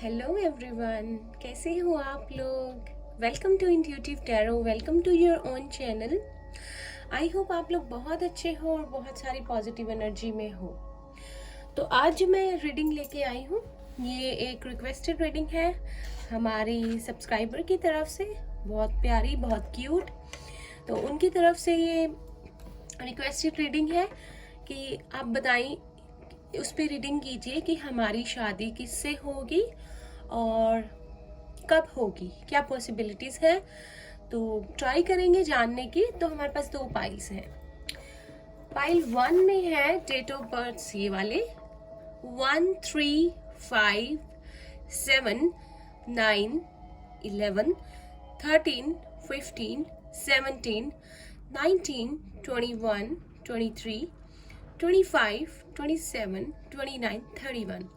Hello everyone, कैसे हो आप लोग। Welcome to intuitive tarot, welcome to your own channel. I hope आप लोग बहुत अच्छे हो और बहुत सारी पॉजिटिव एनर्जी में हो। तो आज मैं रीडिंग लेके आई हूँ। ये एक रिक्वेस्टेड रीडिंग है हमारी सब्सक्राइबर की तरफ से, बहुत प्यारी, बहुत क्यूट। तो उनकी तरफ से ये रिक्वेस्टेड रीडिंग है कि आप बताएं, उस पर रीडिंग कीजिए कि हमारी शादी किससे होगी और कब होगी, क्या पॉसिबिलिटीज है। तो ट्राई करेंगे जानने की। तो हमारे पास दो पाइल्स हैं। पाइल 1 में है डेट ऑफ बर्थ ये वाले 1, 3, 5, 7, 9, 11, 13, 15, 17, 19, 21, 23, 25, 27, 29, 31।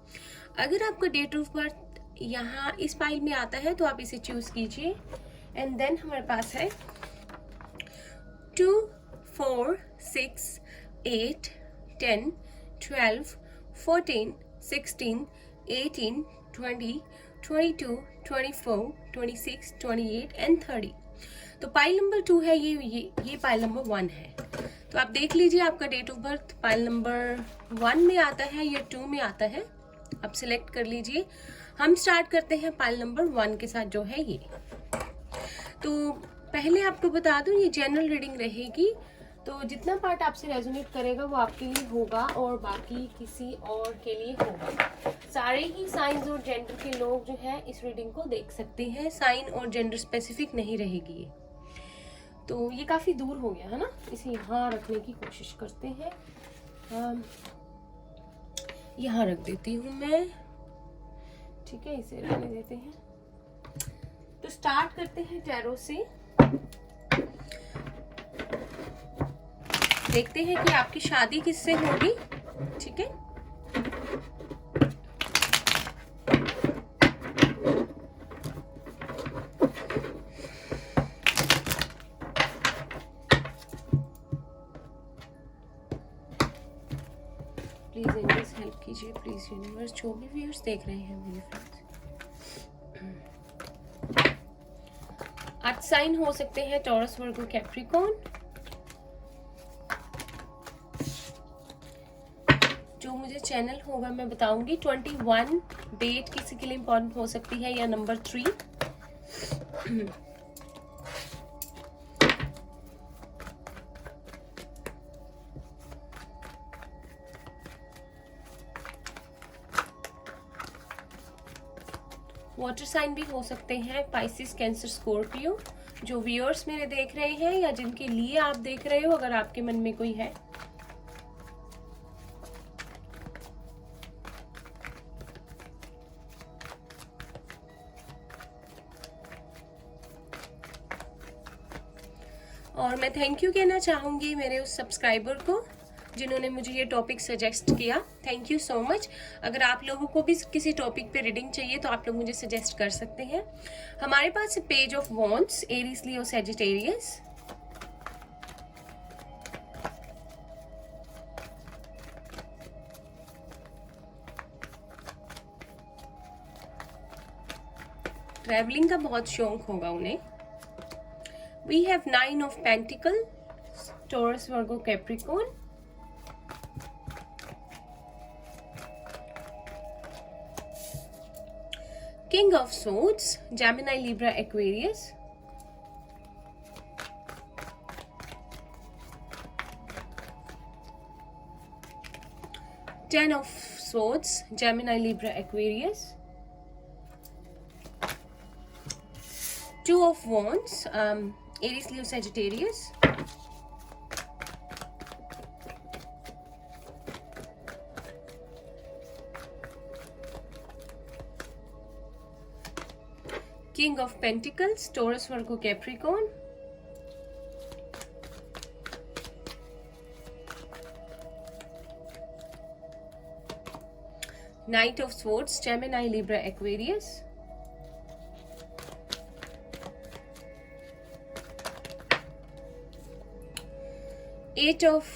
अगर आपका डेट ऑफ बर्थ यहाँ इस पाइल में आता है तो आप इसे चूज कीजिए। एंड देन हमारे पास है 2, 4, 6, 8, 10, 12, 14, 16, 18, 20, 22, 24, 26, 28 एंड 30। तो पाइल नंबर 2 है ये पाइल नंबर 1 है। तो आप देख लीजिए आपका date of birth pile number 1 में आता है या 2 में आता है, आप सिलेक्ट कर लीजिए। हम स्टार्ट करते हैं पाइल नंबर 1 के साथ जो है ये। तो पहले आपको बता दूं ये जनरल रीडिंग रहेगी, तो जितना पार्ट आपसे रेजोनेट करेगा वो आपके लिए होगा और बाकी किसी और के लिए होगा। सारे ही साइंस और जेंडर के लोग जो है इस रीडिंग को देख सकते हैं। साइन और जेंडर स्पेसिफिक नहीं रहेगी ये। तो ये काफी दूर हो गया है ना, इसे यहाँ रखने की कोशिश करते हैं। यहाँ रख देती हूँ मैं, ठीक है, इसे रहने देते हैं। तो स्टार्ट करते हैं टैरो से। देखते हैं कि आपकी शादी किससे होगी, ठीक है। प्लीज यूनिवर्स हेल्प कीजिए, प्लीज यूनिवर्स, जो भी व्यूअर्स देख रहे हैं मेरे फ्रेंड्स। अर्थ साइन हो सकते हैं टॉरस, वर्गो, कैप्रिकॉर्न। जो मुझे चैनल होगा मैं बताऊंगी। 21 डेट किसी के लिए इंपॉर्टेंट हो सकती है या नंबर 3। वाटर साइन भी हो सकते हैं, पाइसिस, कैंसर, स्कॉर्पियो। जो व्यूअर्स मेरे देख रहे हैं या जिनके लिए आप देख रहे हो, अगर आपके मन में कोई है। और मैं थैंक यू कहना चाहूंगी मेरे उस सब्सक्राइबर को जिन्होंने मुझे ये टॉपिक सजेस्ट किया। Thank you so much. अगर आप लोगों को भी किसी टॉपिक पे रीडिंग चाहिए तो आप लोग मुझे सजेस्ट कर सकते हैं। हमारे पास page of wands, Aries, Leo, Sagittarius. Travelling का बहुत शौक होगा उन्हें। We have 9 of pentacles, Taurus, Virgo, Capricorn. King of Swords, Gemini, Libra, Aquarius. Ten of Swords, Gemini, Libra, Aquarius. Two of Wands, Aries, Leo, Sagittarius. King of Pentacles, Taurus, Virgo, Capricorn. Knight of Swords, Gemini, Libra, Aquarius. Eight of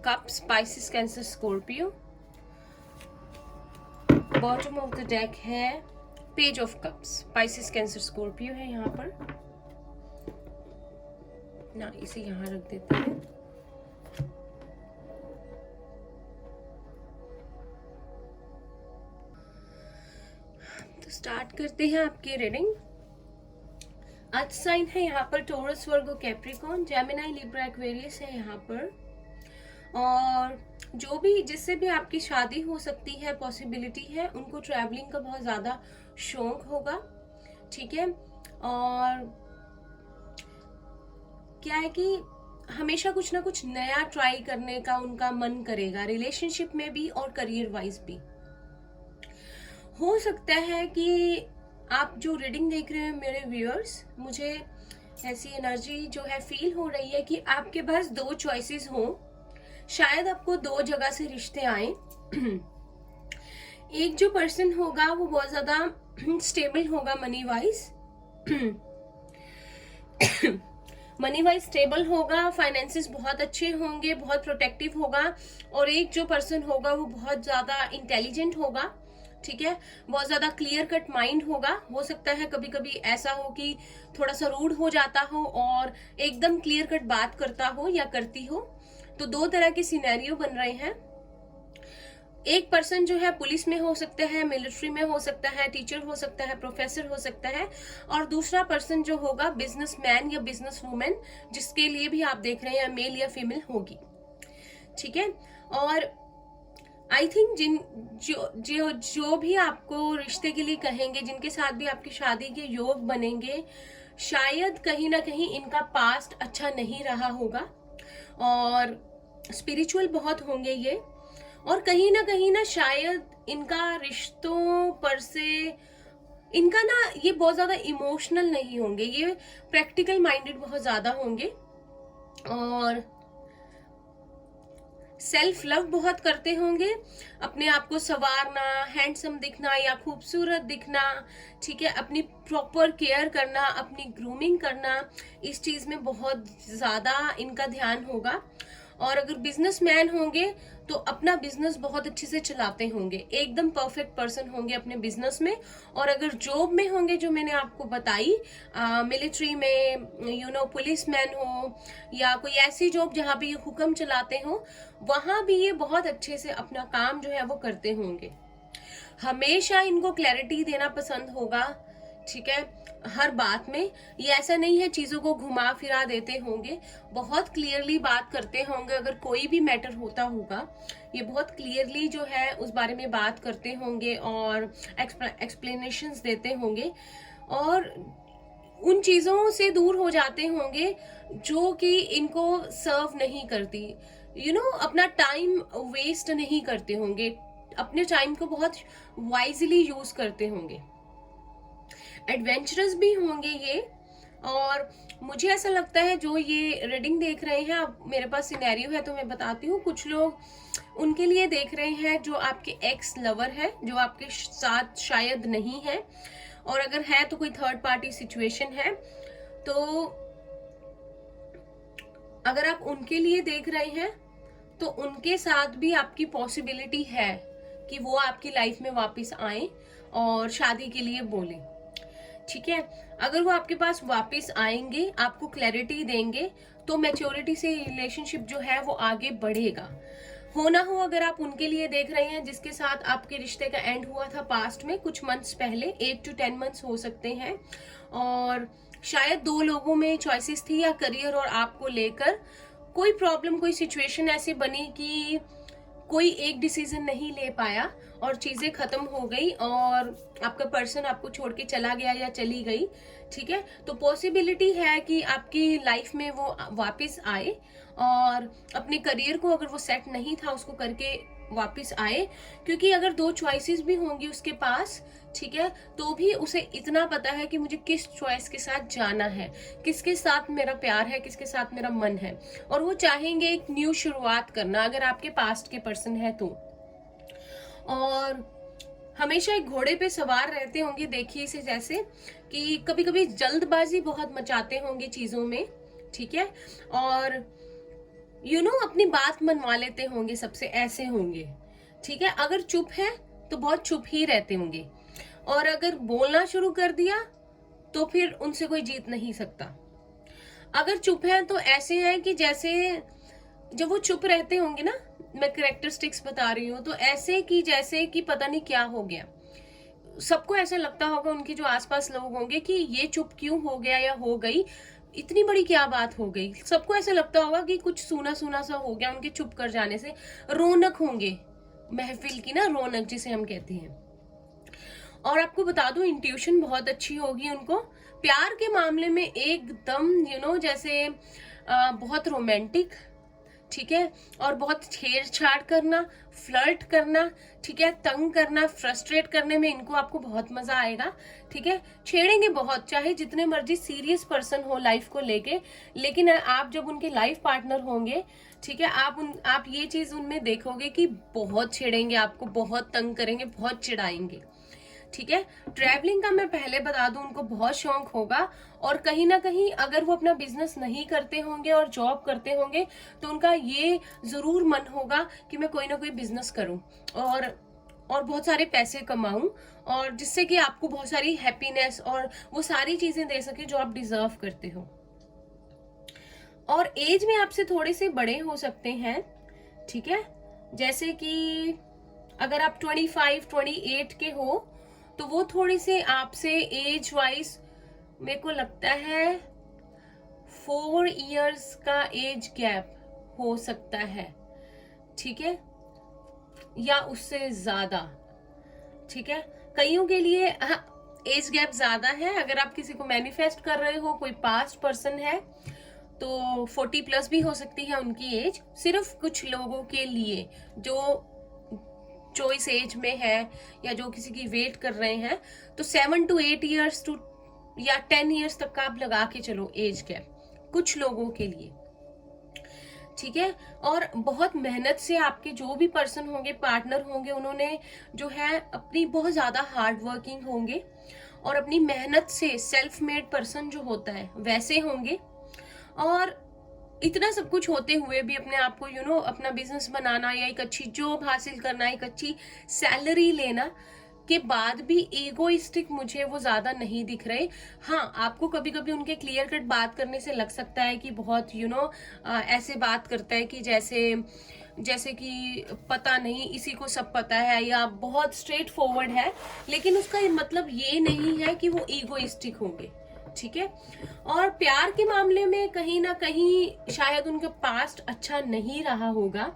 Cups, Pisces, Cancer, Scorpio. Bottom of the deck है page of cups, Pisces Cancer Scorpio है यहाँ पर ना, इसे यहाँ रख देते हैं। तो स्टार्ट करते हैं आपकी रीडिंग। अर्थ साइन है यहाँ पर टोरस, वर्गो, कैप्रिकॉर्न, जेमिनी, लिब्रा, एक्वेरियस है यहाँ पर। और जो भी जिससे भी आपकी शादी हो सकती है, पॉसिबिलिटी है, उनको ट्रैवलिंग का बहुत ज्यादा शौक होगा, ठीक है। और क्या है कि हमेशा कुछ ना कुछ नया ट्राई करने का उनका मन करेगा, रिलेशनशिप में भी और करियर वाइज भी। हो सकता है कि आप जो रीडिंग देख रहे हैं मेरे व्यूअर्स, मुझे ऐसी एनर्जी जो है फील हो रही है कि आपके पास दो चॉइसेस हो, शायद आपको दो जगह से रिश्ते आए। एक जो पर्सन होगा वो बहुत ज्यादा स्टेबल होगा money wise, money wise stable होगा, फाइनेंसेस बहुत अच्छे होंगे, बहुत प्रोटेक्टिव होगा। और एक जो पर्सन होगा वो बहुत ज्यादा इंटेलिजेंट होगा, ठीक है, बहुत ज्यादा क्लियर कट माइंड होगा। हो सकता है कभी कभी ऐसा हो कि थोड़ा सा रूड हो जाता हो और एकदम क्लियर कट बात करता हो या करती हो। तो दो तरह के सिनेरियो बन रहे हैं। एक पर्सन जो है पुलिस में हो सकता है, मिलिट्री में हो सकता है, टीचर हो सकता है, प्रोफेसर हो सकता है। और दूसरा पर्सन जो होगा बिजनेसमैन या बिजनेस वुमेन, जिसके लिए भी आप देख रहे हैं मेल या फीमेल होगी, ठीक है। और आई थिंक जो भी आपको रिश्ते के लिए कहेंगे, जिनके साथ भी आपकी शादी के योग बनेंगे, शायद कहीं ना कहीं इनका पास्ट अच्छा नहीं रहा होगा और स्पिरिचुअल बहुत होंगे ये। और कहीं ना शायद इनका रिश्तों पर से इनका ना ये बहुत ज्यादा इमोशनल नहीं होंगे, ये प्रैक्टिकल माइंडेड बहुत ज्यादा होंगे। और सेल्फ लव बहुत करते होंगे, अपने आप को संवारना, हैंडसम दिखना या खूबसूरत दिखना, ठीक है, अपनी प्रॉपर केयर करना, अपनी ग्रूमिंग करना, इस चीज में बहुत ज्यादा इनका ध्यान होगा। और अगर बिजनेसमैन होंगे तो अपना बिजनेस बहुत अच्छे से चलाते होंगे, एकदम परफेक्ट पर्सन होंगे अपने बिजनेस में। और अगर जॉब में होंगे, जो मैंने आपको बताई, मिलिट्री में, पुलिसमैन हो या कोई ऐसी जॉब जहां पे ये हुक्म चलाते हो, वहां भी ये बहुत अच्छे से अपना काम जो है वो करते होंगे। हमेशा इनको क्लैरिटी देना पसंद होगा, ठीक है, हर बात में। ये ऐसा नहीं है चीजों को घुमा फिरा देते होंगे, बहुत क्लियरली बात करते होंगे। अगर कोई भी मैटर होता होगा, ये बहुत क्लियरली जो है उस बारे में बात करते होंगे और एक्सप्लेनेशंस देते होंगे। और उन चीजों से दूर हो जाते होंगे जो कि इनको सर्व नहीं करती, अपना टाइम वेस्ट नहीं करते होंगे, अपने टाइम को बहुत वाइजली यूज करते होंगे। एडवेंचरस भी होंगे ये। और मुझे ऐसा लगता है जो ये रीडिंग देख रहे हैं, अब मेरे पास सिनेरियो है तो मैं बताती हूँ। कुछ लोग उनके लिए देख रहे हैं जो आपके एक्स लवर है, जो आपके साथ शायद नहीं है, और अगर है तो कोई थर्ड पार्टी सिचुएशन है। तो अगर आप उनके लिए देख रहे हैं तो उनके साथ भी आपकी पॉसिबिलिटी है कि वो आपकी लाइफ में वापस आए और शादी के लिए बोले, ठीक है। अगर वो आपके पास वापस आएंगे, आपको क्लैरिटी देंगे, तो मैच्योरिटी से रिलेशनशिप जो है वो आगे बढ़ेगा। हो ना हो, अगर आप उनके लिए देख रहे हैं जिसके साथ आपके रिश्ते का एंड हुआ था पास्ट में कुछ मंथ्स पहले, 8 to 10 मंथ्स हो सकते हैं, और शायद दो लोगों में चॉइसेस थी, या करियर और आपको लेकर कोई प्रॉब्लम, कोई सिचुएशन ऐसी बनी कि कोई एक डिसीजन नहीं ले पाया और चीजें खत्म हो गई और आपका पर्सन आपको छोड़ के चला गया या चली गई, ठीक है। तो पॉसिबिलिटी है कि आपकी लाइफ में वो वापस आए और अपने करियर को, अगर वो सेट नहीं था, उसको करके वापस आए। क्योंकि अगर दो चॉइसेस भी होंगी उसके पास, ठीक है, तो भी उसे इतना पता है कि मुझे किस चॉइस के साथ जाना है, किसके साथ मेरा प्यार है, किसके साथ मेरा मन है। और वो चाहेंगे एक न्यू शुरुआत करना, अगर आपके पास्ट के पर्सन है तो। और हमेशा एक घोड़े पे सवार रहते होंगे, देखिए इसे जैसे कि कभी कभी जल्दबाजी बहुत मचाते होंगे चीजों में, ठीक है। और अपनी बात मनवा लेते होंगे सबसे, ऐसे होंगे, ठीक है। अगर चुप है तो बहुत चुप ही रहते होंगे, और अगर बोलना शुरू कर दिया तो फिर उनसे कोई जीत नहीं सकता। अगर चुप है तो ऐसे है कि जैसे जब वो चुप रहते होंगे ना, मैं कैरेक्टरिस्टिक्स बता रही हूँ, तो ऐसे कि जैसे कि पता नहीं क्या हो गया। सबको ऐसा लगता होगा, उनके जो आसपास लोग होंगे, कि ये चुप क्यों हो गया या हो गई, इतनी बड़ी क्या बात हो गई। सबको ऐसा लगता होगा कि कुछ सूना सूना सा हो गया उनके चुप कर जाने से। रौनक होंगे महफिल की ना, रौनक जिसे हम कहते हैं। और आपको बता दूं, इंट्यूशन बहुत अच्छी होगी उनको। प्यार के मामले में एकदम जैसे बहुत रोमांटिक, ठीक है, और बहुत छेड़छाड़ करना, फ्लर्ट करना, ठीक है, तंग करना, फ्रस्ट्रेट करने में इनको आपको बहुत मजा आएगा, ठीक है। छेड़ेंगे बहुत, चाहे जितने मर्जी सीरियस पर्सन हो लाइफ को लेके, लेकिन आप जब उनके लाइफ पार्टनर होंगे, ठीक है, आप ये चीज उनमें देखोगे कि बहुत छेड़ेंगे आपको, बहुत तंग करेंगे, बहुत चिढ़ाएंगे, ठीक है। ट्रैवलिंग का मैं पहले बता दूं, उनको बहुत शौक होगा, और कहीं ना कहीं अगर वो अपना बिजनेस नहीं करते होंगे और जॉब करते होंगे तो उनका ये जरूर मन होगा कि मैं कोई ना कोई बिजनेस करूं और बहुत सारे पैसे कमाऊं, और जिससे कि आपको बहुत सारी हैप्पीनेस और वो सारी चीजें दे सके जो आप डिजर्व करते हो। और एज में आपसे थोड़े से बड़े हो सकते हैं, ठीक है। जैसे कि अगर आप 25, 28 के हो तो वो थोड़ी से आपसे एज वाइज मेरे को लगता है 4 इयर्स का एज गैप हो सकता है, ठीक है, या उससे ज्यादा, ठीक है। कईयों के लिए एज गैप ज्यादा है। अगर आप किसी को मैनिफेस्ट कर रहे हो, कोई पास्ट पर्सन है, तो 40 प्लस भी हो सकती है उनकी एज। सिर्फ कुछ लोगों के लिए जो इस एज में है या जो किसी की वेट कर रहे हैं, तो 7 to 8 ईयर्स टू या 10 ईयर्स तक का आप लगा के चलो एज गैप, कुछ लोगों के लिए, ठीक है। और बहुत मेहनत से आपके जो भी पर्सन होंगे, पार्टनर होंगे, उन्होंने जो है अपनी बहुत ज्यादा हार्ड वर्किंग होंगे और अपनी मेहनत से सेल्फ मेड पर्सन जो होता है वैसे होंगे। और इतना सब कुछ होते हुए भी अपने आप को अपना बिजनेस बनाना या एक अच्छी जॉब हासिल करना, एक अच्छी सैलरी लेना के बाद भी ईगोइस्टिक मुझे वो ज्यादा नहीं दिख रहे। हाँ, आपको कभी कभी उनके क्लियर कट बात करने से लग सकता है कि बहुत ऐसे बात करता है कि जैसे कि पता नहीं, इसी को सब पता है, या बहुत स्ट्रेट फॉरवर्ड है, लेकिन उसका मतलब ये नहीं है कि वो ईगोइस्टिक होंगे, ठीक है। और प्यार के मामले में कहीं ना कहीं शायद उनका पास्ट अच्छा नहीं रहा होगा,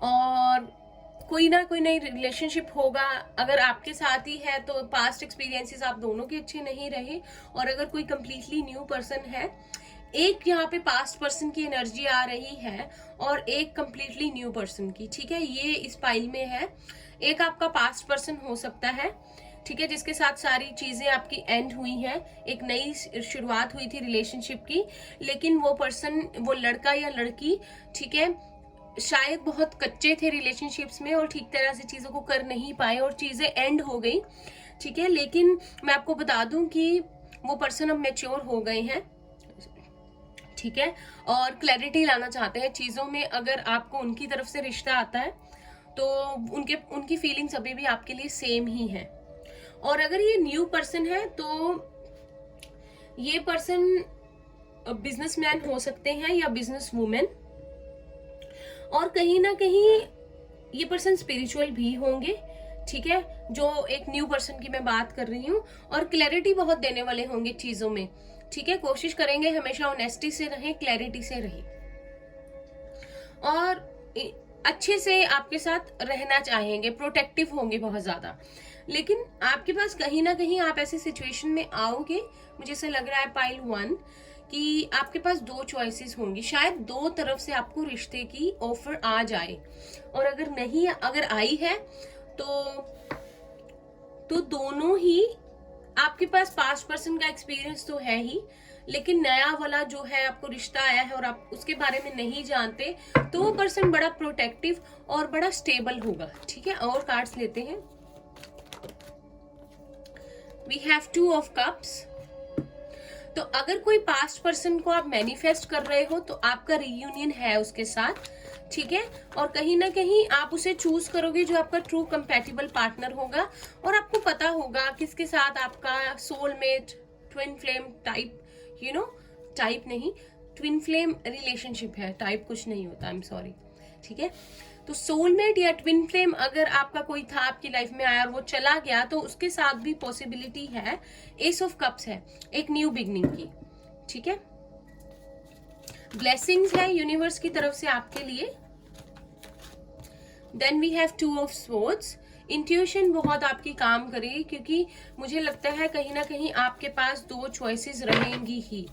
और कोई ना कोई नई रिलेशनशिप होगा। अगर आपके साथ ही है तो पास्ट एक्सपीरियंसेस आप दोनों के अच्छे नहीं रहे, और अगर कोई कंप्लीटली न्यू पर्सन है, एक यहाँ पे पास्ट पर्सन की एनर्जी आ रही है और एक कंप्लीटली न्यू पर्सन की, ठीक है, ये इस पाइल में है। एक आपका पास्ट पर्सन हो सकता है, ठीक है, जिसके साथ सारी चीजें आपकी एंड हुई हैं, एक नई शुरुआत हुई थी रिलेशनशिप की, लेकिन वो पर्सन, वो लड़का या लड़की, ठीक है, शायद बहुत कच्चे थे रिलेशनशिप्स में और ठीक तरह से चीजों को कर नहीं पाए और चीजें एंड हो गई, ठीक है। लेकिन मैं आपको बता दूं कि वो पर्सन अब मैच्योर हो गए हैं, ठीक है, और क्लैरिटी लाना चाहते हैं चीजों में। अगर आपको उनकी तरफ से रिश्ता आता है तो उनकी फीलिंग्स अभी भी आपके लिए सेम ही है। और अगर ये न्यू पर्सन है तो ये पर्सन बिजनेसमैन हो सकते हैं या बिजनेस वुमेन, और कहीं ना कहीं ये पर्सन स्पिरिचुअल भी होंगे, ठीक है, जो एक न्यू पर्सन की मैं बात कर रही हूँ। और क्लैरिटी बहुत देने वाले होंगे चीजों में, ठीक है, कोशिश करेंगे हमेशा ऑनेस्टी से रहें, क्लैरिटी से रहें, और अच्छे से आपके साथ रहना चाहेंगे, प्रोटेक्टिव होंगे बहुत ज्यादा। लेकिन आपके पास कहीं ना कहीं आप ऐसी सिचुएशन में आओगे, मुझे ऐसा लग रहा है पाइल 1, कि आपके पास 2 चॉइसेस होंगी। शायद 2 तरफ से आपको रिश्ते की ऑफर आ जाए, और अगर आई है तो दोनों ही, आपके पास पास्ट पर्सन का एक्सपीरियंस तो है ही, लेकिन नया वाला जो है आपको रिश्ता आया है और आप उसके बारे में नहीं जानते, तो वो पर्सन बड़ा प्रोटेक्टिव और बड़ा स्टेबल होगा, ठीक है। और कार्ड्स लेते हैं। We have 2 of cups. तो अगर कोई पास्ट पर्सन को आप मैनिफेस्ट कर रहे हो तो आपका रियूनियन है उसके साथ, ठीक है। और कहीं ना कहीं आप उसे चूज करोगे जो आपका ट्रू कंपैटिबल पार्टनर होगा, और आपको पता होगा किसके साथ आपका soulmate, twin flame type, type नहीं, ट्विन फ्लेम रिलेशनशिप है, टाइप कुछ नहीं होता, आई एम सॉरी, ठीक है। तो सोलमेट या ट्विन फ्लेम अगर आपका कोई था आपकी लाइफ में आया और वो चला गया, तो उसके साथ भी पॉसिबिलिटी है, एस ऑफ कप्स है, एक न्यू बिगनिंग की, ठीक है। ब्लेसिंग्स है यूनिवर्स की तरफ से आपके लिए। Then we have two of swords. Intuition बहुत आपकी काम करेगी, क्योंकि मुझे लगता है कहीं ना कहीं आपके पास दो चॉइसेस रहेंगी ही,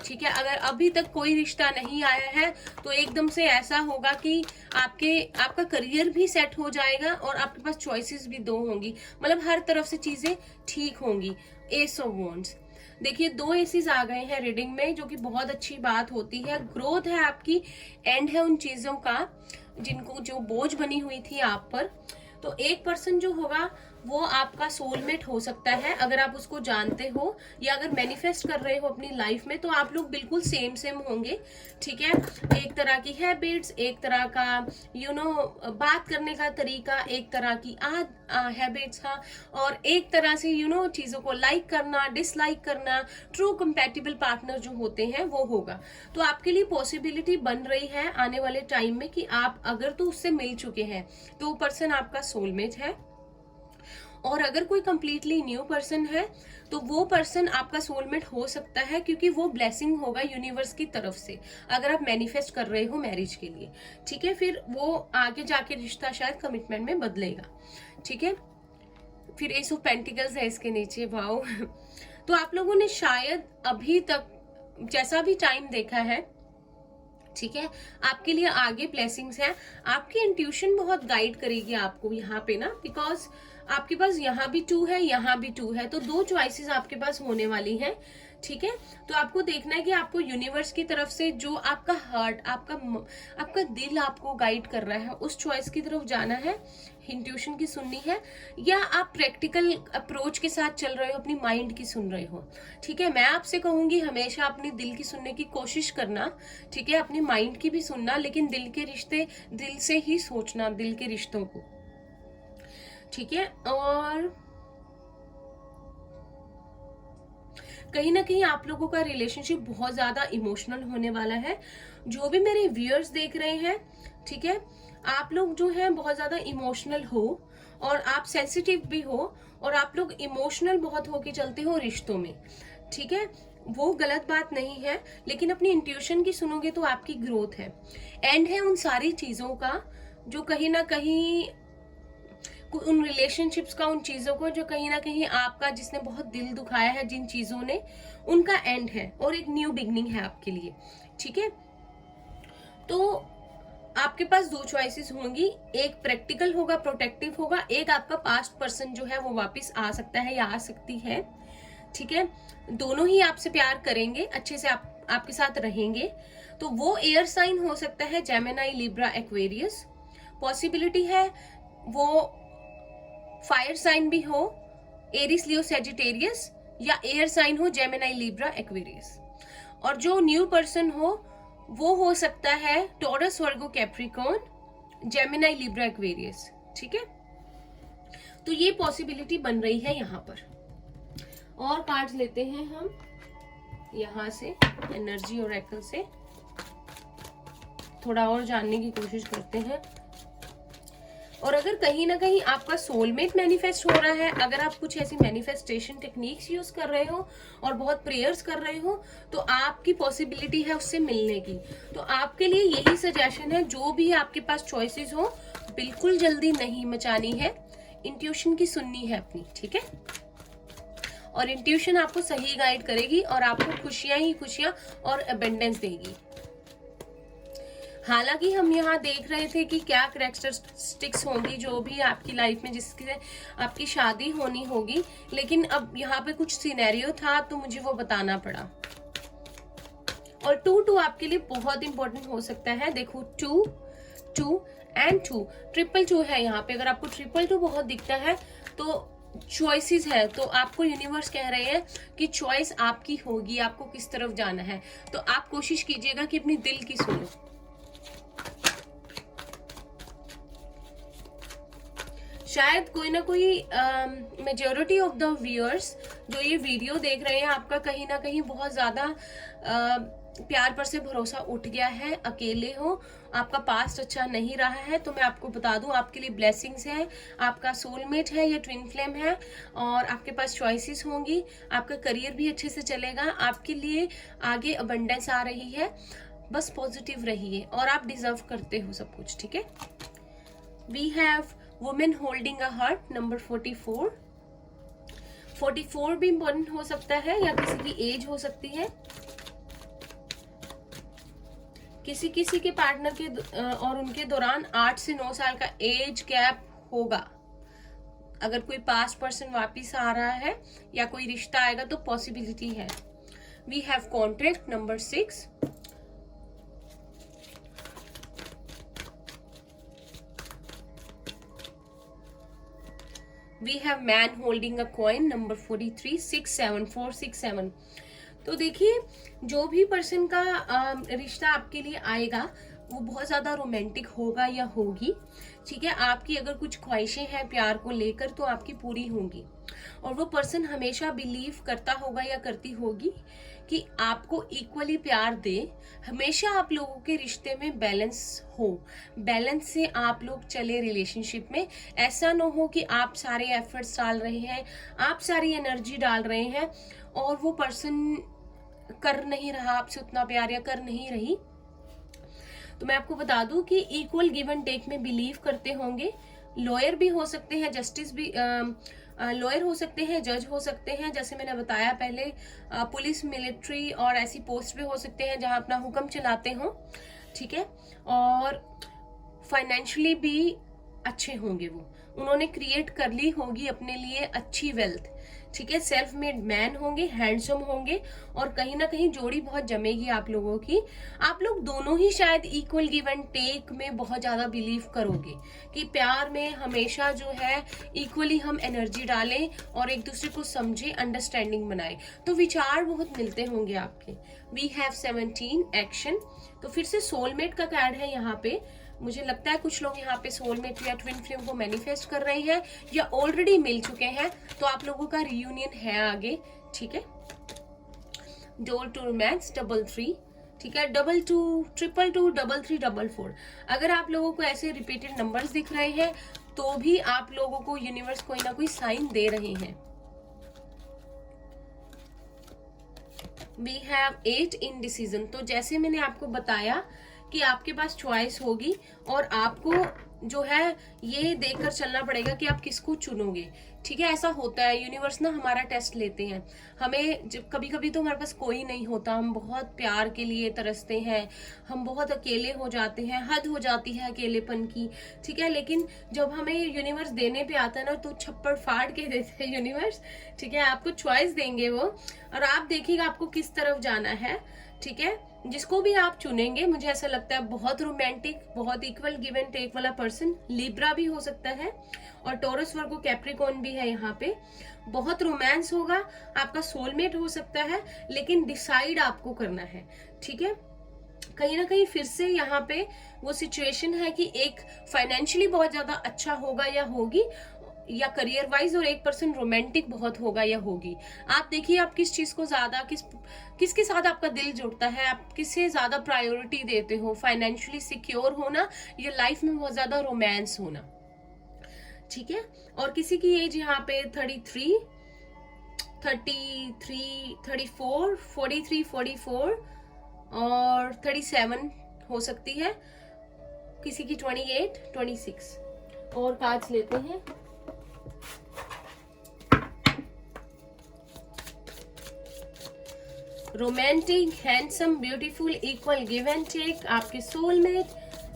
ठीक है। अगर अभी तक कोई रिश्ता नहीं आया है तो एकदम से ऐसा होगा कि आपका करियर भी सेट हो जाएगा और आपके पास चॉइसेस भी दो होंगी, मतलब हर तरफ से चीजें ठीक होंगी। एस ऑफ वॉन्ड्स, देखिए 2 एसेस आ गए हैं रीडिंग में, जो कि बहुत अच्छी बात होती है। ग्रोथ है आपकी, एंड है उन चीजों का जिनको जो बोझ बनी हुई थी आप पर। तो एक पर्सन जो होगा वो आपका सोलमेट हो सकता है, अगर आप उसको जानते हो या अगर मैनिफेस्ट कर रहे हो अपनी लाइफ में, तो आप लोग बिल्कुल सेम सेम होंगे, ठीक है। एक तरह की हैबिट्स, एक तरह का बात करने का तरीका, एक तरह की हैबिट्स, हाँ, और एक तरह से चीजों को लाइक करना, डिसलाइक करना, ट्रू कंपैटिबल पार्टनर जो होते हैं वो होगा। तो आपके लिए पॉसिबिलिटी बन रही है आने वाले टाइम में कि आप अगर तो उससे मिल चुके हैं तो वो पर्सन आपका सोलमेट है, और अगर कोई कंप्लीटली न्यू पर्सन है तो वो पर्सन आपका सोलमेट हो सकता है, क्योंकि वो ब्लेसिंग होगा यूनिवर्स की तरफ से, अगर आप मैनिफेस्ट कर रहे हो मैरिज के लिए, ठीक है। फिर वो आगे जाके रिश्ता शायद कमिटमेंट में बदलेगा, ठीक है। फिर एस ऑफ पेंटिकल्स है इसके नीचे, वाओ। तो आप लोगों ने शायद अभी तक जैसा भी टाइम देखा है, ठीक है, आपके लिए आगे ब्लेसिंग्स है। आपकी इंट्यूशन बहुत गाइड करेगी आपको यहाँ पे ना, बिकॉज आपके पास यहाँ भी 2 है, यहाँ भी 2 है, तो 2 चॉइसेस आपके पास होने वाली हैं, ठीक है। तो आपको देखना है कि आपको यूनिवर्स की तरफ से जो आपका हार्ट, आपका दिल आपको गाइड कर रहा है, उस चॉइस की तरफ जाना है, इंट्यूशन की सुननी है, या आप प्रैक्टिकल अप्रोच के साथ चल रहे हो, अपनी माइंड की सुन रहे हो, ठीक है। मैं आपसे कहूंगी हमेशा अपनी दिल की सुनने की कोशिश करना, ठीक है, अपनी माइंड की भी सुनना, लेकिन दिल के रिश्ते दिल से ही सोचना, दिल के रिश्तों को, ठीक है। और कहीं ना कहीं आप लोगों का रिलेशनशिप बहुत ज्यादा इमोशनल होने वाला है। जो भी मेरे व्यूअर्स देख रहे हैं, ठीक है, आप लोग जो है बहुत ज्यादा इमोशनल हो, और आप सेंसिटिव भी हो, और आप लोग इमोशनल बहुत होके चलते हो रिश्तों में, ठीक है। वो गलत बात नहीं है, लेकिन अपनी इंट्यूशन की सुनोगे तो आपकी ग्रोथ है, एंड है उन सारी चीजों का जो कहीं ना कहीं, उन रिलेशनशिप्स का, उन चीजों को जो कहीं ना कहीं आपका, जिसने बहुत दिल दुखाया है, जिन चीजों ने, उनका एंड है और एक न्यू बिगनिंग है आपके लिए, ठीक है। तो आपके पास 2 चॉइसेस होंगी, एक प्रैक्टिकल होगा, प्रोटेक्टिव होगा, एक आपका पास्ट पर्सन जो है वो वापस आ सकता है या आ सकती है, ठीक है। दोनों ही आपसे प्यार करेंगे, अच्छे से आपके साथ रहेंगे। तो वो एयर साइन हो सकता है, जेमिनी, लिब्रा, एक्वेरियस। पॉसिबिलिटी है वो फायर साइन भी हो, एरिस, लियो, सेजिटेरियस, या एयर साइन हो, जेमिनी, लिब्रा, एक्वेरियस। और जो न्यू पर्सन हो वो हो सकता है taurus, Virgo, Capricorn, Gemini, Libra, Aquarius, ठीक है। तो ये पॉसिबिलिटी बन रही है यहाँ पर। और कार्ड्स लेते हैं हम यहाँ से, एनर्जी ओरेकल से थोड़ा और जानने की कोशिश करते हैं। और अगर कहीं ना कहीं आपका सोलमेट मैनिफेस्ट हो रहा है, अगर आप कुछ ऐसी मैनिफेस्टेशन टेक्निक्स यूज कर रहे हो और बहुत प्रेयर्स कर रहे हो, तो आपकी पॉसिबिलिटी है उससे मिलने की। तो आपके लिए यही सजेशन है, जो भी आपके पास चॉइसेस हो, बिल्कुल जल्दी नहीं मचानी है, इंट्यूशन की सुननी है अपनी, ठीक है। और इंट्यूशन आपको सही गाइड करेगी और आपको खुशियां ही खुशियां और अबेंडेंस देगी। हालांकि हम यहाँ देख रहे थे कि क्या कैरेक्टरिस्टिक्स होंगी जो भी आपकी लाइफ में जिससे आपकी शादी होनी होगी, लेकिन अब यहाँ पे कुछ सिनेरियो था तो मुझे वो बताना पड़ा। और 2 आपके लिए बहुत इंपॉर्टेंट हो सकता है। देखो 2 एंड 2 ट्रिपल 2 है यहाँ पे। अगर आपको 2 बहुत दिखता है तो चॉइसेस है, तो आपको यूनिवर्स कह रहे हैं कि चॉइस आपकी होगी, आपको किस तरफ जाना है। तो आप कोशिश कीजिएगा कि अपनी दिल की सुनो। शायद कोई ना कोई मेजॉरिटी ऑफ द व्यूअर्स जो ये वीडियो देख रहे हैं, आपका कहीं ना कहीं बहुत ज्यादा प्यार पर से भरोसा उठ गया है, अकेले हो, आपका पास्ट अच्छा नहीं रहा है। तो मैं आपको बता दूं, आपके लिए ब्लेसिंग्स है, आपका सोलमेट है या ट्विन फ्लेम है, और आपके पास चॉइसेस होंगी, आपका करियर भी अच्छे से चलेगा, आपके लिए आगे अबंडेंस आ रही है। बस पॉजिटिव रहिए और आप डिजर्व करते हो सब कुछ, ठीक है। We have women holding a heart number 44। 44 भी इंपॉर्टेंट हो सकता है या किसी की एज हो सकती है। किसी किसी के पार्टनर के और उनके दौरान 8 से 9 साल का एज गैप होगा। अगर कोई पास्ट पर्सन वापिस आ रहा है या कोई रिश्ता आएगा तो पॉसिबिलिटी है। We have contract number 6। We have man holding a coin number 43। 67467। तो देखिए, जो भी पर्सन का रिश्ता आपके लिए आएगा वो बहुत ज्यादा रोमांटिक होगा या होगी, ठीक है। आपकी अगर कुछ ख्वाहिशें हैं प्यार को लेकर तो आपकी पूरी होंगी, और वो पर्सन हमेशा बिलीव करता होगा या करती होगी कि आपको इक्वली प्यार दे। हमेशा आप लोगों के रिश्ते में बैलेंस हो, बैलेंस से आप लोग चले रिलेशनशिप में। ऐसा ना हो कि आप सारे एफर्ट्स डाल रहे हैं, आप सारी एनर्जी डाल रहे हैं और वो पर्सन कर नहीं रहा आपसे उतना प्यार या कर नहीं रही। तो मैं आपको बता दूं कि इक्वल गिव एंड टेक में बिलीव करते होंगे। लॉयर भी हो सकते हैं, जस्टिस भी, लॉयर हो सकते हैं, जज हो सकते हैं, जैसे मैंने बताया पहले, पुलिस, मिलिट्री और ऐसी पोस्ट भी हो सकते हैं जहां अपना हुक्म चलाते हो, ठीक है। और फाइनेंशियली भी अच्छे होंगे, वो उन्होंने क्रिएट कर ली होगी अपने लिए अच्छी वेल्थ, ठीक है। सेल्फ मेड मैन होंगे, हैंडसम होंगे, और कहीं ना कहीं जोड़ी बहुत जमेगी आप लोगों की। आप लोग दोनों ही शायद इक्वल गिव एंड टेक में बहुत ज्यादा बिलीव करोगे कि प्यार में हमेशा जो है इक्वली हम एनर्जी डालें और एक दूसरे को समझे, अंडरस्टैंडिंग बनाए। तो विचार बहुत मिलते होंगे आपके। We have 17 action. तो फिर से सोलमेट का कार्ड है यहाँ पे। मुझे लगता है कुछ लोग यहाँ पे सोलमेट या ट्विन फ्लेम को मैनिफेस्ट कर रहे हैं या ऑलरेडी मिल चुके हैं, तो आप लोगों का रियूनियन है आगे, ठीक है। डोर टू रोमांस 33, ठीक है। 22 222 33 44। अगर आप लोगों को ऐसे रिपीटेड नंबर्स दिख रहे हैं तो भी आप लोगों को यूनिवर्स कोई ना कोई साइन दे रहे हैं। We have 8 indecision. तो जैसे मैंने आपको बताया कि आपके पास चॉइस होगी और आपको जो है ये देखकर चलना पड़ेगा कि आप किसको चुनोगे, ठीक है। ऐसा होता है, यूनिवर्स ना हमारा टेस्ट लेते हैं। हमें जब कभी कभी तो हमारे पास कोई नहीं होता, हम बहुत प्यार के लिए तरसते हैं, हम बहुत अकेले हो जाते हैं, हद हो जाती है अकेलेपन की, ठीक है। लेकिन जब हमें यूनिवर्स देने पे आता है ना तो छप्पड़ फाड़ के देते हैं यूनिवर्स, ठीक है। आपको चॉइस देंगे वो और आप देखिएगा आपको किस तरफ जाना है, ठीक है। जिसको भी आप चुनेंगे, मुझे ऐसा लगता है बहुत रोमांटिक, बहुत इक्वल गिव एंड टेक वाला पर्सन। लिब्रा भी हो सकता है और टॉरस, वर्गो, कैप्रिकॉर्न भी है यहाँ पे। बहुत रोमांस होगा, आपका सोलमेट हो सकता है, लेकिन डिसाइड आपको करना है, ठीक है। कहीं ना कहीं फिर से यहाँ पे वो सिचुएशन है कि एक फाइनेंशियली बहुत ज्यादा अच्छा होगा या होगी, या करियर वाइज, और एक पर्सन रोमांटिक बहुत होगा या होगी। आप देखिए आप किस चीज को ज्यादा, किसके साथ आपका दिल जुड़ता है, आप किसे ज्यादा प्रायोरिटी देते हो, फाइनेंशियली सिक्योर होना या लाइफ में बहुत ज्यादा रोमांस होना, ठीक है। और किसी की एज यहाँ पे 33 33 34 43 44 और 37 हो सकती है, किसी की 28 26। और कार्ड्स लेते हैं। Romantic, handsome, beautiful, equal give and take, आपके सोलमेट,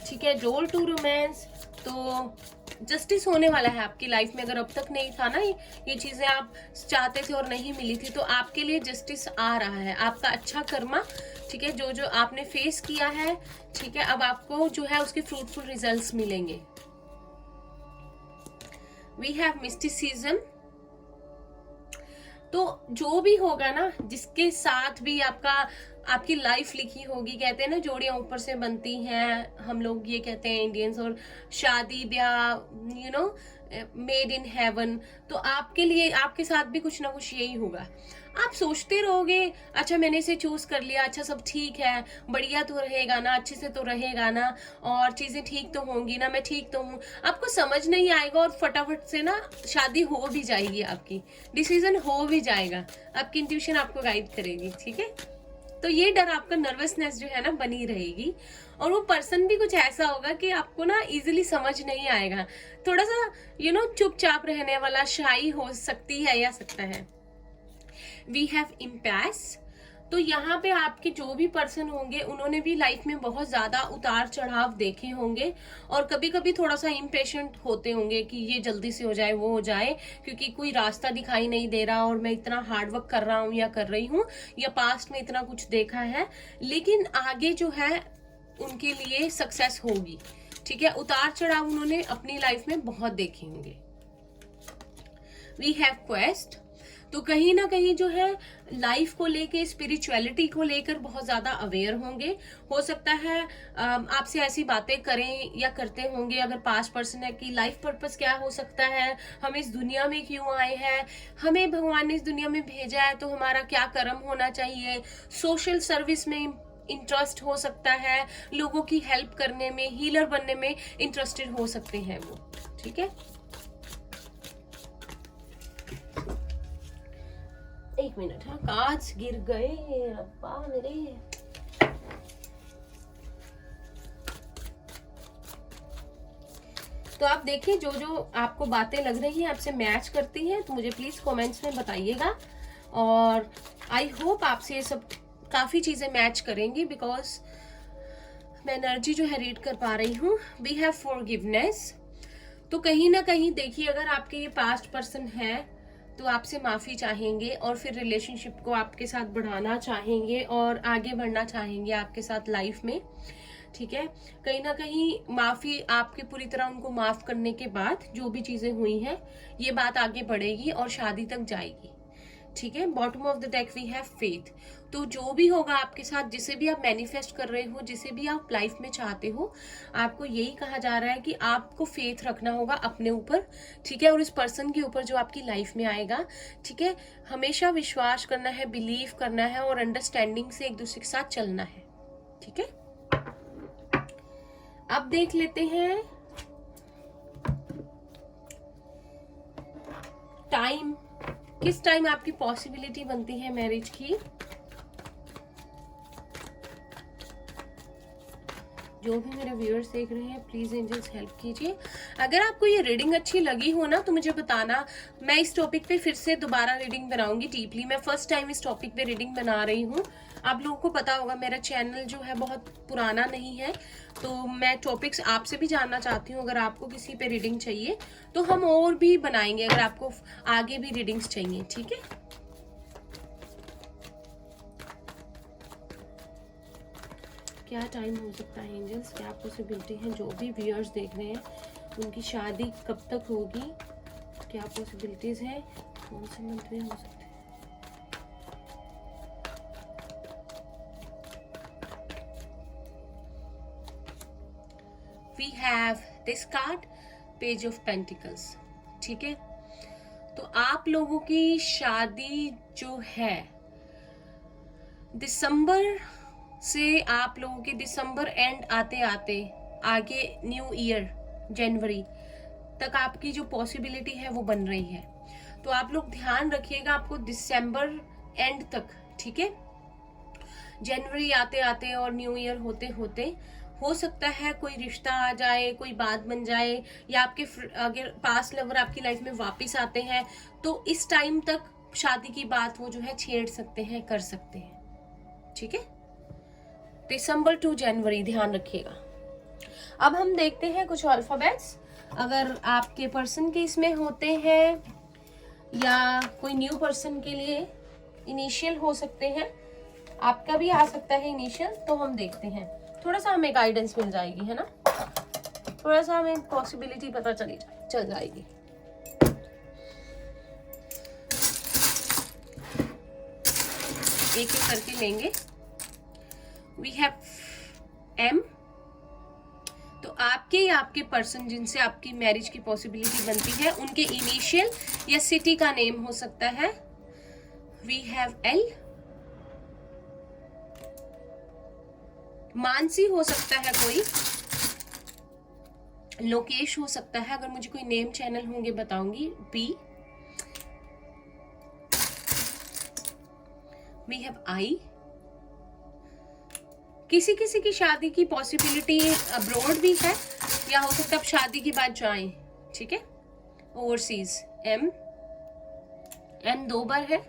ठीक है। Door to romance. तो जस्टिस होने वाला है आपकी लाइफ में। अगर अब तक नहीं था ना ये चीजें आप चाहते थे और नहीं मिली थी, तो आपके लिए जस्टिस आ रहा है, आपका अच्छा कर्मा, ठीक है। जो जो आपने फेस किया है, ठीक है, अब आपको जो है उसके फ्रूटफुल रिजल्ट्स मिलेंगे। We have mysticism. तो जो भी होगा ना, जिसके साथ भी आपकी लाइफ लिखी होगी, कहते हैं ना जोड़ियां ऊपर से बनती हैं, हम लोग ये कहते हैं इंडियंस, और शादी ब्याह, मेड इन हेवन, तो आपके लिए आपके साथ भी कुछ ना कुछ यही होगा। आप सोचते रहोगे अच्छा मैंने इसे चूज कर लिया, अच्छा सब ठीक है, बढ़िया तो रहेगा ना, अच्छे से तो रहेगा ना, और चीजें ठीक तो होंगी ना, मैं ठीक तो हूँ। आपको समझ नहीं आएगा और फटाफट से ना शादी हो भी जाएगी, आपकी डिसीजन हो भी जाएगा, आपकी इंट्यूशन आपको गाइड करेगी। ठीक है, तो ये डर, आपका नर्वसनेस जो है ना बनी रहेगी, और वो पर्सन भी कुछ ऐसा होगा कि आपको ना इजीली समझ नहीं आएगा, थोड़ा सा चुपचाप रहने वाला, शाई हो सकती है या सकता है। वी हैव इम्पैस, तो यहाँ पे आपके जो भी पर्सन होंगे उन्होंने भी लाइफ में बहुत ज्यादा उतार चढ़ाव देखे होंगे, और कभी कभी थोड़ा सा इम्पेशेंट होते होंगे कि ये जल्दी से हो जाए, वो हो जाए, क्योंकि कोई रास्ता दिखाई नहीं दे रहा और मैं इतना हार्ड वर्क कर रहा हूँ या कर रही हूँ, या पास्ट में इतना कुछ देखा है, लेकिन आगे जो है उनके लिए सक्सेस होगी। ठीक है, उतार चढ़ाव उन्होंने अपनी लाइफ में बहुत देखे होंगे। वी हैव क्वेस्ट, तो कहीं ना कहीं जो है लाइफ को लेके, स्पिरिचुअलिटी को लेकर बहुत ज्यादा अवेयर होंगे। हो सकता है आपसे ऐसी बातें करें या करते होंगे, अगर पास्ट पर्सन है, कि लाइफ पर्पस क्या हो सकता है, हम इस दुनिया में क्यों आए हैं, हमें भगवान ने इस दुनिया में भेजा है तो हमारा क्या कर्म होना चाहिए, सोशल सर्विस में इंटरेस्ट हो सकता है, लोगों की हेल्प करने में, हीलर बनने में इंटरेस्टेड हो सकते हैं वो। ठीक है, एक मिनट, हाँ कांच गिर गए रब्बा मेरे। तो आप देखिए, जो जो आपको बातें लग रही हैं आपसे मैच करती हैं तो मुझे प्लीज कमेंट्स में बताइएगा, और आई होप आपसे ये सब काफी चीजें मैच करेंगी, बिकॉज मैं एनर्जी जो है रीड कर पा रही हूँ। वी हैव फॉरगिवनेस, तो कहीं ना कहीं देखिए, अगर आपके ये पास्ट पर्सन है तो आपसे माफी चाहेंगे, और फिर रिलेशनशिप को आपके साथ बढ़ाना चाहेंगे और आगे बढ़ना चाहेंगे आपके साथ लाइफ में। ठीक है, कहीं ना कहीं माफी, आपके पूरी तरह उनको माफ करने के बाद जो भी चीजें हुई हैं, ये बात आगे बढ़ेगी और शादी तक जाएगी। ठीक है, bottom of the deck we have faith, तो जो भी होगा आपके साथ, जिसे भी आप मैनिफेस्ट कर रहे हो, जिसे भी आप लाइफ में चाहते हो, आपको यही कहा जा रहा है कि आपको फेथ रखना होगा अपने ऊपर। ठीक है, और इस पर्सन के ऊपर जो आपकी लाइफ में आएगा। ठीक है, हमेशा विश्वास करना है, बिलीव करना है, और अंडरस्टैंडिंग से एक दूसरे के साथ चलना है। ठीक है, अब देख लेते हैं टाइम, किस टाइम आपकी पॉसिबिलिटी बनती है मैरिज की। जो भी मेरे व्यूअर्स देख रहे हैं प्लीज एंजल्स हेल्प कीजिए। अगर आपको ये रीडिंग अच्छी लगी हो ना तो मुझे बताना, मैं इस टॉपिक पे फिर से दोबारा रीडिंग बनाऊंगी डीपली। मैं फर्स्ट टाइम इस टॉपिक पे रीडिंग बना रही हूँ। आप लोगों को पता होगा मेरा चैनल जो है बहुत पुराना नहीं है, तो मैं टॉपिक्स आपसे भी जानना चाहती हूँ। अगर आपको किसी पे रीडिंग चाहिए तो हम और भी बनाएंगे, अगर आपको आगे भी रीडिंग्स चाहिए। ठीक है, क्या टाइम हो सकता है एंजल्स, क्या पॉसिबिलिटी है, जो भी व्यूअर्स देख रहे हैं उनकी शादी कब तक होगी, क्या पॉसिबिलिटीज है, कौन से मंथ में हो सकते हैं। We have this card, page of pentacles. ठीक है, तो आप लोगों की शादी जो है दिसंबर से, आप लोगों के दिसंबर एंड आते आते आगे न्यू ईयर जनवरी तक आपकी जो पॉसिबिलिटी है वो बन रही है। तो आप लोग ध्यान रखिएगा, आपको दिसंबर एंड तक, ठीक है, जनवरी आते आते और न्यू ईयर होते होते हो सकता है कोई रिश्ता आ जाए, कोई बात बन जाए, या आपके अगर पास्ट लवर आपकी लाइफ में वापस आते हैं तो इस टाइम तक शादी की बात वो जो है छेड़ सकते हैं, कर सकते हैं। ठीक है, दिसंबर टू जनवरी ध्यान रखिएगा। अब हम देखते हैं कुछ अल्फाबेट्स, अगर आपके पर्सन के इसमें होते हैं या कोई न्यू पर्सन के लिए इनिशियल हो सकते हैं, आपका भी आ सकता है इनिशियल, तो हम देखते हैं, थोड़ा सा हमें गाइडेंस मिल जाएगी, है ना, थोड़ा सा हमें पॉसिबिलिटी पता चल जाएगी। एक एक करके लेंगे। वी हैव एम, तो आपके या आपके पर्सन जिनसे आपकी मैरिज की पॉसिबिलिटी बनती है उनके इनिशियल या सिटी का नेम हो सकता है। We have L. मानसी हो सकता है कोई, लोकेश हो सकता है, अगर मुझे कोई नेम चैनल होंगे बताऊंगी। बी। We have I. किसी किसी की शादी की पॉसिबिलिटी अब्रॉड भी है, या हो सकता है आप शादी के बाद जाएं, ठीक है, ओवरसीज। एम। एम 2 बार है।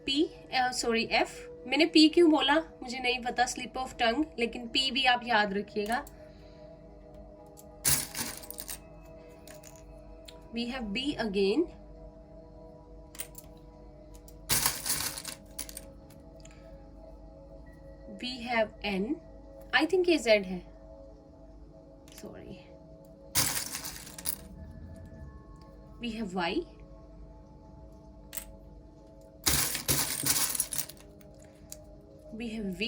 P, sorry F. मैंने पी क्यों बोला मुझे नहीं पता, स्लिप ऑफ टंग, लेकिन पी भी आप याद रखिएगा। We have B again. We have N. I think ये जेड है, sorry. We have Y. We have V.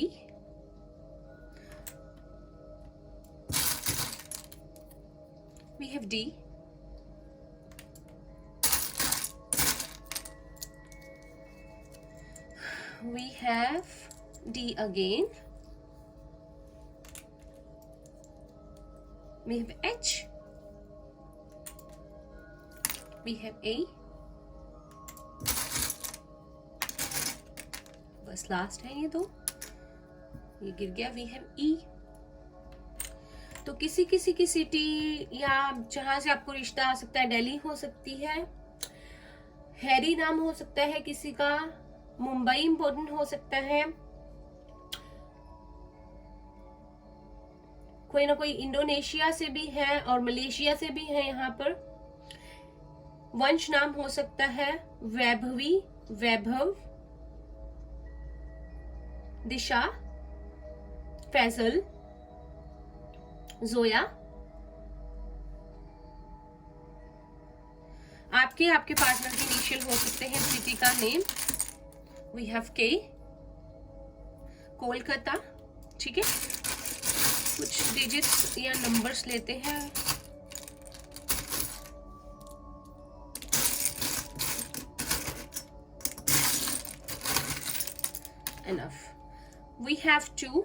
We have D. We have D again. We have H. We have A. बस last है ये दो, ये गिर गया। We have ई। तो किसी किसी की सिटी या जहां से आपको रिश्ता आ सकता है, दिल्ली हो सकती है, हैरी नाम हो सकता है किसी का, मुंबई इंपॉर्टेंट हो सकता है, कोई ना कोई इंडोनेशिया से भी है और मलेशिया से भी है। यहाँ पर वंश नाम हो सकता है, वैभवी, वैभव, दिशा, फैजल, जोया। आपके आपके पार्टनर के इनिशियल हो सकते हैं, सिटी का नेम। वी हैव के, कोलकाता, ठीक है। कुछ डिजिट्स या नंबर्स लेते हैं। Enough. We have 2,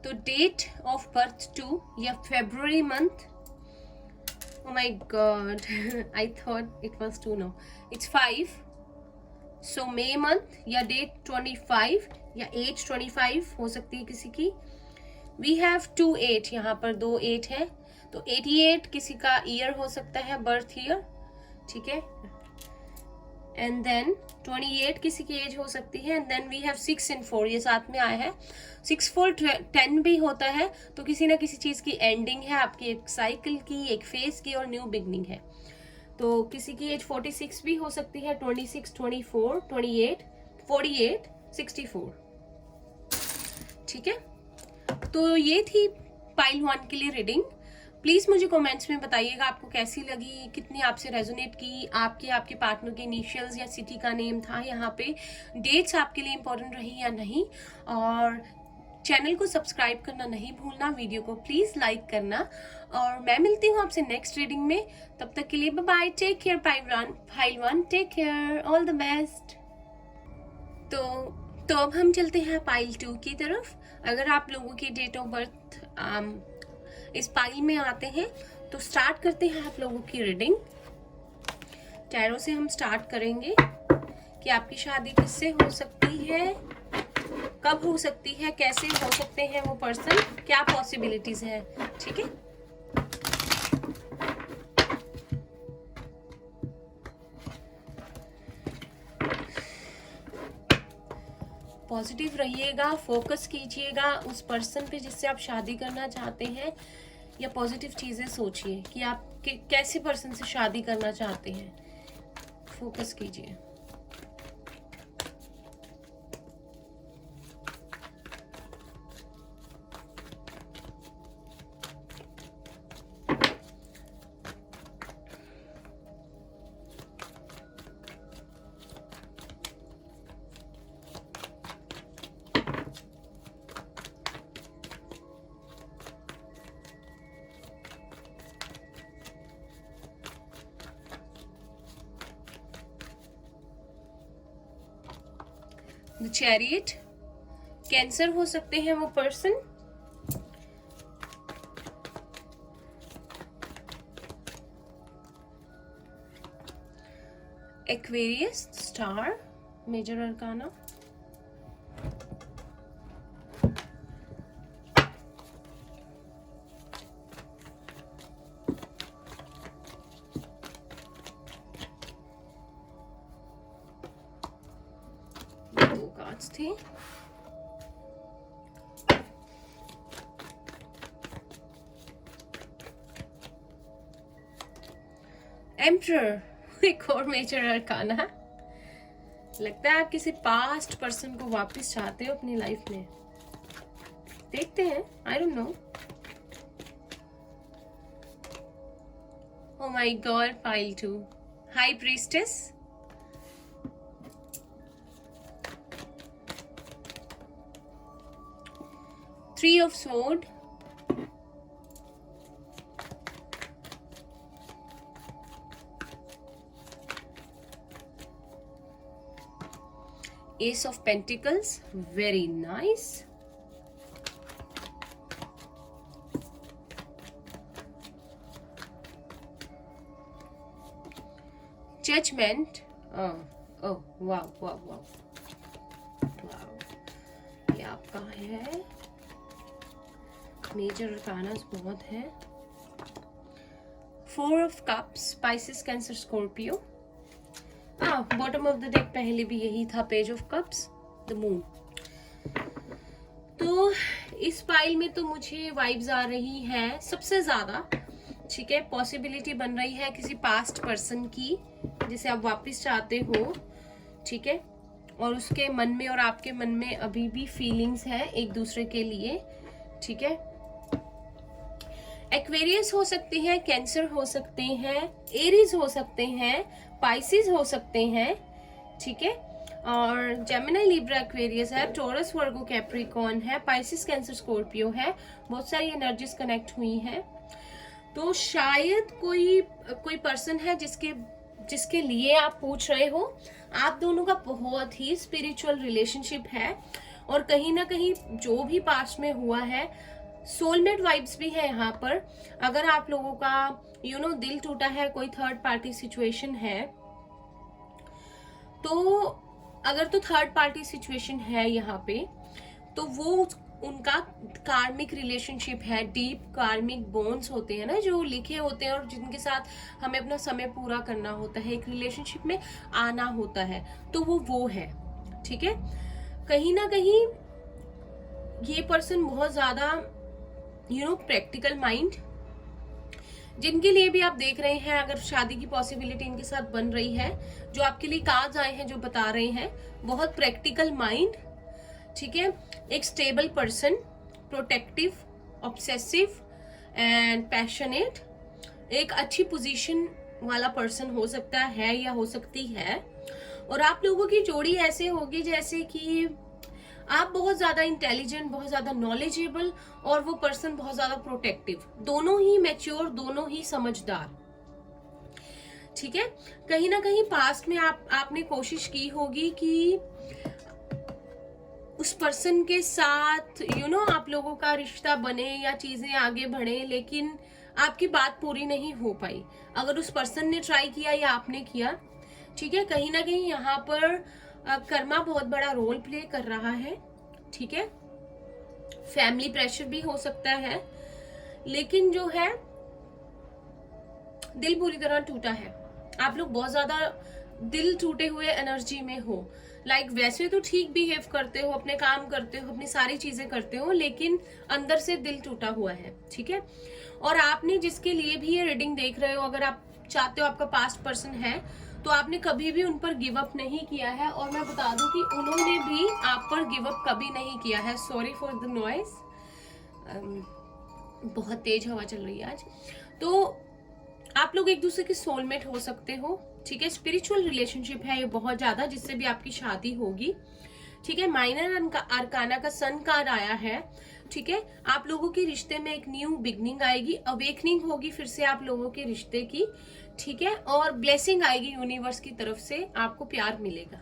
तो डेट ऑफ बर्थ 2 या फरवरी month. Oh my god, I thought it was 2, no, it's 5. So May month या डेट 25 या एज 25 हो सकती है किसी की। We have 2 8, यहाँ पर 2 8 है, तो 88 किसी का ईयर हो सकता है, बर्थ ईयर, ठीक है। एंड देन 28 किसी की एज हो सकती है। And then we have 6 and 4, ये साथ में आया है। 6 4 10 भी होता है, तो किसी ना किसी चीज की एंडिंग है, आपकी एक साइकिल की, एक फेज की, और न्यू बिगनिंग है। तो किसी की एज 46 भी हो सकती है, 26 24 28 48 64, ठीक है। तो ये थी पाइल 1 के लिए रीडिंग। प्लीज मुझे कमेंट्स में बताइएगा आपको कैसी लगी, कितनी आपसे रेजोनेट की, आपके पार्टनर के इनिशियल्स या सिटी का नेम था यहाँ पे, डेट्स आपके लिए इंपॉर्टेंट रही या नहीं, और चैनल को सब्सक्राइब करना नहीं भूलना, वीडियो को प्लीज लाइक करना, और मैं मिलती हूँ आपसे नेक्स्ट रीडिंग में। तब तक के लिए bye bye, take care pile 1, take care, all the best. तो अब हम चलते हैं पाइल 2 की तरफ। अगर आप लोगों की डेट ऑफ बर्थ इस पाइल में आते हैं तो स्टार्ट करते हैं आप लोगों की रीडिंग। टैरो से हम स्टार्ट करेंगे कि आपकी शादी किससे हो सकती है, कब हो सकती है, कैसे हो सकते हैं वो पर्सन, क्या पॉसिबिलिटीज है, ठीक है। पॉजिटिव रहिएगा, फोकस कीजिएगा उस पर्सन पे जिससे आप शादी करना चाहते हैं, या पॉजिटिव चीजें सोचिए कि आप कैसे पर्सन से शादी करना चाहते हैं। फोकस कीजिए। द चैरियट, कैंसर हो सकते हैं वो person. Aquarius, star, major arcana. दो कार्ड्स थे। एम्परर, एक और मेजर अरकाना। लगता है आप किसी पास्ट पर्सन को वापस चाहते हो अपनी लाइफ में। देखते हैं, I don't know. Oh my God, pile 2, high priestess, three of sword, Ace of Pentacles, very nice. Judgment. Oh, wow. ये आपका है। मेजर अरकानास बहुत है। Four of cups, spices, cancer, Scorpio. Bottom of the deck पहले भी यही था, page of cups, the moon. तो इस पाइल में तो मुझे वाइब्स आ रही हैं सबसे ज्यादा, ठीक है। पॉसिबिलिटी बन रही है किसी पास्ट पर्सन की जिसे आप वापस चाहते हो, ठीक है, और उसके मन में और आपके मन में अभी भी फीलिंग्स हैं एक दूसरे के लिए, ठीक है। एक्वेरियस हो सकते हैं, कैंसर हो सकते हैं, एरीज हो सकते हैं, पाइसिस हो सकते हैं, ठीक है, और जेमिनी, लिब्रा, एक्वेरियस है, टॉरस, वर्गो, कैप्रिकॉर्न है, पाइसिस, कैंसर, स्कॉर्पियो है। बहुत सारी एनर्जीज कनेक्ट हुई हैं। तो शायद कोई पर्सन है जिसके लिए आप पूछ रहे हो। आप दोनों का बहुत ही स्पिरिचुअल रिलेशनशिप है, और कहीं ना कहीं जो भी पास्ट में हुआ है, सोलमेट वाइब्स भी है यहाँ पर। अगर आप लोगों का दिल टूटा है, कोई थर्ड पार्टी सिचुएशन है, तो अगर तो थर्ड पार्टी सिचुएशन है यहाँ पे, तो वो उनका कार्मिक रिलेशनशिप है। डीप कार्मिक बॉन्ड्स होते हैं ना, जो लिखे होते हैं और जिनके साथ हमें अपना समय पूरा करना होता है, एक रिलेशनशिप में आना होता है, तो वो है, ठीक है। कहीं ना कहीं ये पर्सन बहुत ज्यादा प्रैक्टिकल माइंड, जिनके लिए भी आप देख रहे हैं, अगर शादी की पॉसिबिलिटी इनके साथ बन रही है, जो आपके लिए कार्ड्स आए हैं जो बता रहे हैं, बहुत प्रैक्टिकल माइंड, ठीक है। एक stable person, protective, obsessive and passionate, एक अच्छी पोजीशन वाला पर्सन हो सकता है या हो सकती है। और आप लोगों की जोड़ी ऐसे होगी जैसे कि आप बहुत ज्यादा इंटेलिजेंट, बहुत ज्यादा नॉलेजेबल, और वो पर्सन बहुत ज्यादा प्रोटेक्टिव, दोनों ही मैच्योर, दोनों ही समझदार, ठीक है। कहीं ना कहीं पास्ट में आपने कोशिश की होगी कि उस पर्सन के साथ आप लोगों का रिश्ता बने या चीजें आगे बढ़े, लेकिन आपकी बात पूरी नहीं हो पाई। अगर उस पर्सन ने ट्राई किया या आपने किया, ठीक है। कहीं ना कहीं यहाँ पर कर्मा बहुत बड़ा रोल प्ले कर रहा है, ठीक है। फैमिली प्रेशर भी हो सकता है, लेकिन जो है दिल पूरी तरह टूटा है। आप लोग बहुत ज्यादा दिल टूटे हुए एनर्जी में हो। वैसे तो ठीक बिहेव करते हो, अपने काम करते हो, अपनी सारी चीजें करते हो, लेकिन अंदर से दिल टूटा हुआ है, ठीक है। और आपने जिसके लिए भी ये रीडिंग देख रहे हो, अगर आप चाहते हो आपका पास्ट पर्सन है, तो आपने कभी भी उन पर गिव अप नहीं किया है। और मैं बता दूं कि उन्होंने भी आप पर गिव अप कभी नहीं किया है। सॉरी फॉर द नॉइज, बहुत तेज हवा चल रही है आज। तो आप लोग एक दूसरे के सोलमेट हो सकते हो, ठीक है। स्पिरिचुअल रिलेशनशिप है ये बहुत ज्यादा, जिससे भी आपकी शादी होगी, ठीक है। माइनर अरकाना का सन कार्ड आया है, ठीक है। आप लोगों के रिश्ते में एक न्यू बिगनिंग आएगी, अवेकनिंग होगी फिर से आप लोगों के रिश्ते की, ठीक है। और ब्लेसिंग आएगी यूनिवर्स की तरफ से, आपको प्यार मिलेगा,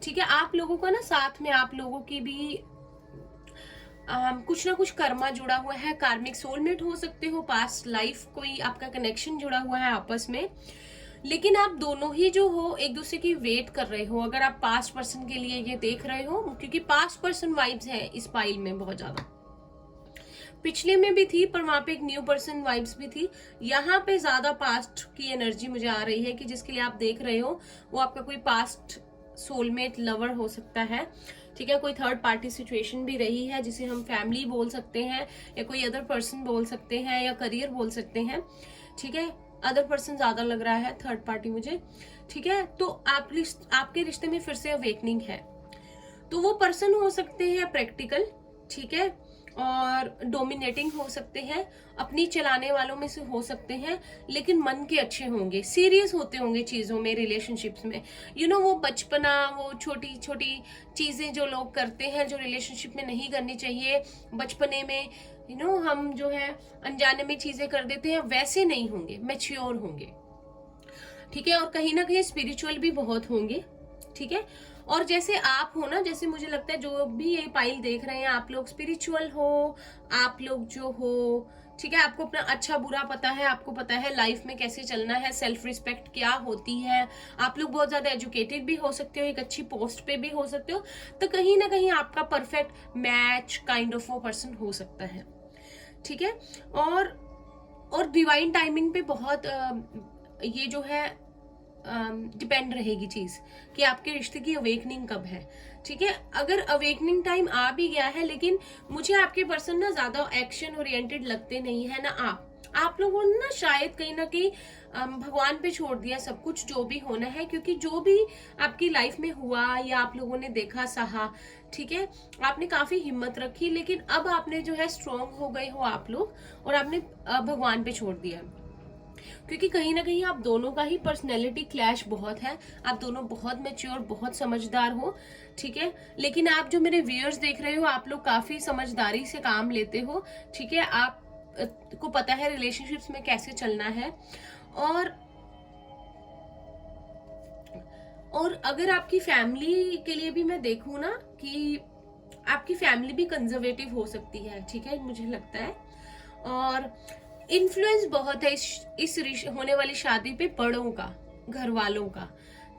ठीक है, आप लोगों का ना साथ में आप लोगों की भी कुछ ना कुछ कर्मा जुड़ा हुआ है, कार्मिक सोलमेट हो सकते हो, पास्ट लाइफ कोई आपका कनेक्शन जुड़ा हुआ है आपस में। लेकिन आप दोनों ही जो हो एक दूसरे की वेट कर रहे हो, अगर आप पास्ट पर्सन के लिए ये देख रहे हो, क्योंकि पास्ट पर्सन वाइब्स है इस पाइल में बहुत ज्यादा। पिछले में भी थी पर वहां पे एक न्यू पर्सन वाइब्स भी थी, यहाँ पे ज्यादा पास्ट की एनर्जी मुझे आ रही है कि जिसके लिए आप देख रहे हो वो आपका कोई पास्ट सोलमेट लवर हो सकता है। ठीक है, कोई थर्ड पार्टी सिचुएशन भी रही है जिसे हम फैमिली बोल सकते हैं, या कोई अदर पर्सन बोल सकते हैं, या करियर बोल सकते हैं। ठीक है, अदर पर्सन ज्यादा लग रहा है, थर्ड पार्टी मुझे। ठीक है, तो आपके रिश्ते में फिर से अवेकनिंग है। तो वो पर्सन हो सकते हैं प्रैक्टिकल, ठीक है, और डोमिनेटिंग हो सकते हैं, अपनी चलाने वालों में से हो सकते हैं, लेकिन मन के अच्छे होंगे, सीरियस होते होंगे चीजों में, रिलेशनशिप्स में। वो बचपना, वो छोटी छोटी चीजें जो लोग करते हैं जो रिलेशनशिप में नहीं करनी चाहिए, बचपने में हम जो है अनजाने में चीजें कर देते हैं, वैसे नहीं होंगे, मैच्योर होंगे। ठीक है, और कहीं ना कहीं स्पिरिचुअल भी बहुत होंगे। ठीक है, और जैसे आप हो ना, जैसे मुझे लगता है जो भी ये पाइल देख रहे हैं, आप लोग स्पिरिचुअल हो, आप लोग जो हो, ठीक है, आपको अपना अच्छा बुरा पता है, आपको पता है लाइफ में कैसे चलना है, सेल्फ रिस्पेक्ट क्या होती है, आप लोग बहुत ज्यादा एजुकेटेड भी हो सकते हो, एक अच्छी पोस्ट पे भी हो सकते हो, तो कहीं ना कहीं आपका परफेक्ट मैच काइंड ऑफ वो पर्सन हो सकता है। ठीक है, और डिवाइन टाइमिंग पे बहुत ये जो है डिपेंड रहेगी चीज कि आपके रिश्ते की अवेकनिंग कब है। ठीक है, अगर अवेकनिंग टाइम आ भी गया है, लेकिन मुझे आपके पर्सन ना ज्यादा एक्शन ओरिएंटेड लगते नहीं है ना। आप लोगों ने ना शायद कहीं ना कहीं भगवान पे छोड़ दिया सब कुछ, जो भी होना है, क्योंकि जो भी आपकी लाइफ में हुआ या आप लोगों ने देखा सहा, ठीक है, आपने काफी हिम्मत रखी, लेकिन अब आपने जो है स्ट्रांग हो गए हो आप लोग, और आपने भगवान पे छोड़ दिया, क्योंकि कहीं ना कहीं आप दोनों का ही पर्सनैलिटी क्लैश बहुत है, आप दोनों बहुत मैच्योर, बहुत समझदार हो। ठीक है, लेकिन आप जो मेरे व्यूअर्स देख रहे हो, आप लोग काफी समझदारी से काम लेते हो। ठीक है, आप को पता है रिलेशनशिप्स में कैसे चलना है, और अगर आपकी फैमिली के लिए भी मैं देखूं ना, कि आपकी फैमिली भी कंजर्वेटिव हो सकती है। ठीक है, मुझे लगता है, और इन्फ्लुएंस बहुत है इस होने वाली शादी पे बड़ों का, घर वालों का।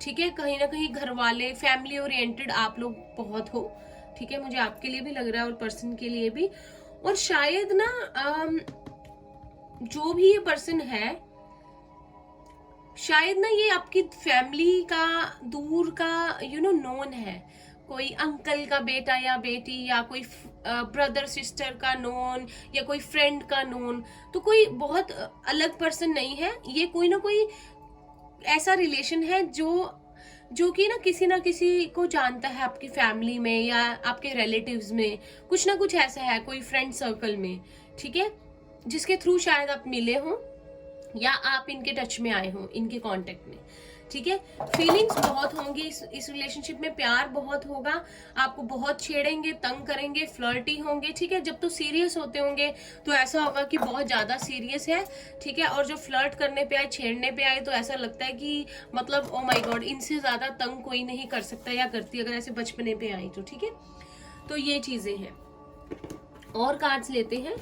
ठीक है, कहीं ना कहीं घर वाले फैमिली ओरिएंटेड आप लोग बहुत हो। ठीक है, मुझे आपके लिए भी लग रहा है और पर्सन के लिए भी। और शायद ना जो भी ये पर्सन है, शायद ना ये आपकी फैमिली का दूर का नोन है, कोई अंकल का बेटा या बेटी, या कोई ब्रदर सिस्टर का नोन, या कोई फ्रेंड का नोन। तो कोई बहुत अलग पर्सन नहीं है ये, कोई ना कोई ऐसा रिलेशन है जो कि ना किसी को जानता है आपकी फैमिली में या आपके रिलेटिव्स में, कुछ ना कुछ ऐसा है, कोई फ्रेंड सर्कल में। ठीक है, जिसके थ्रू शायद आप मिले हो या आप इनके टच में आए हो, इनके कांटेक्ट में। ठीक है, फीलिंग्स बहुत होंगी इस रिलेशनशिप में, प्यार बहुत होगा, आपको बहुत छेड़ेंगे, तंग करेंगे, फ्लर्टी होंगे। ठीक है, जब तो सीरियस होते होंगे तो ऐसा होगा कि बहुत ज्यादा सीरियस है। ठीक है, और जो फ्लर्ट करने पे आए, छेड़ने पे आए, तो ऐसा लगता है कि मतलब ओ माय गॉड, इनसे ज्यादा तंग कोई नहीं कर सकता या करती, अगर ऐसे बचपने पे आई तो। ठीक है, तो ये चीजें हैं। और कार्ड्स लेते हैं।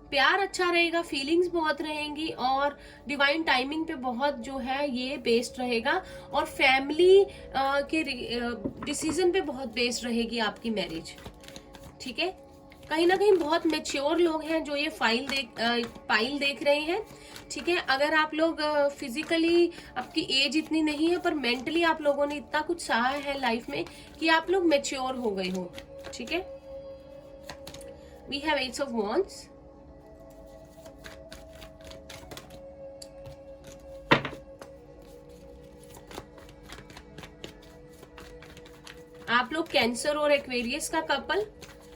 प्यार अच्छा रहेगा, फीलिंग्स बहुत रहेंगी, और डिवाइन टाइमिंग पे बहुत जो है ये बेस्ड रहेगा, और फैमिली के डिसीजन पे बहुत बेस्ड रहेगी आपकी मैरिज। ठीक है, कहीं ना कहीं बहुत मेच्योर लोग हैं जो ये पाइल देख रहे हैं। ठीक है, अगर आप लोग फिजिकली आपकी एज इतनी नहीं है, पर मेंटली आप लोगों ने इतना कुछ सहा है लाइफ में कि आप लोग मेच्योर हो गए हो। ठीक है, we have eight of wands. आप लोग कैंसर और एक्वेरियस का कपल,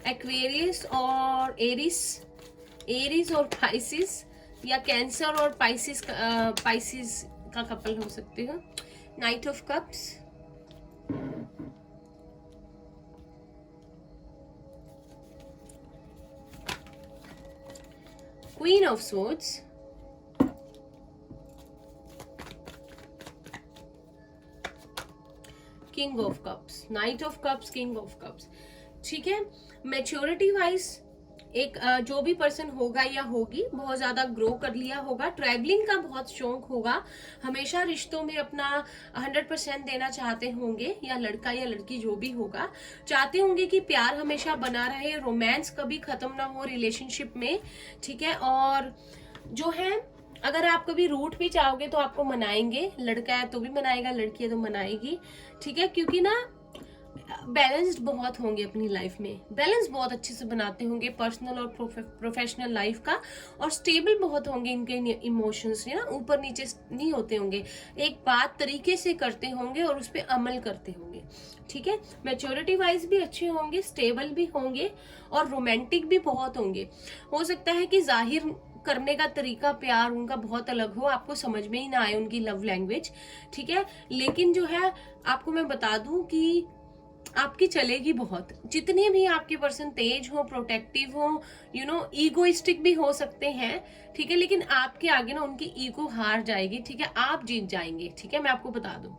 एक्वेरियस और एरीज और पाइसिस, या कैंसर और पाइसिस का कपल हो सकते हो। Knight of cups, queen of swords, king of cups, knight of cups, king of cups. ठीक है, मैच्योरिटी वाइज एक जो भी पर्सन होगा या होगी बहुत ज्यादा ग्रो कर लिया होगा, ट्रैवलिंग का बहुत शौक होगा, हमेशा रिश्तों में अपना 100% देना चाहते होंगे, या लड़का या लड़की जो भी होगा चाहते होंगे कि प्यार हमेशा बना रहे, रोमांस कभी खत्म ना हो रिलेशनशिप में। ठीक है, और जो है अगर आप कभी रूट भी चाहोगे तो आपको मनाएंगे, लड़का है तो भी मनाएगा, लड़की है तो मनाएगी। ठीक है, क्योंकि ना बैलेंस्ड बहुत होंगे अपनी लाइफ में, बैलेंस बहुत अच्छे से बनाते होंगे पर्सनल और प्रोफेशनल लाइफ का, और स्टेबल बहुत होंगे इनके इमोशंस ना, ऊपर नीचे नहीं होते होंगे, एक बात तरीके से करते होंगे और उस पर अमल करते होंगे। ठीक है, मैच्योरिटी वाइज भी अच्छे होंगे, स्टेबल भी होंगे और रोमांटिक भी बहुत होंगे। हो सकता है कि जाहिर करने का तरीका प्यार उनका बहुत अलग हो, आपको समझ में ही ना आए उनकी लव लैंग्वेज। ठीक है, लेकिन जो है आपको मैं बता दूं कि आपकी चलेगी बहुत। जितने भी आपके पर्सन तेज हो, प्रोटेक्टिव हो, ईगोइस्टिक भी हो सकते हैं। ठीक है, लेकिन आपके आगे ना उनकी ईगो हार जाएगी। ठीक है, आप जीत जाएंगे। ठीक है, मैं आपको बता दूं,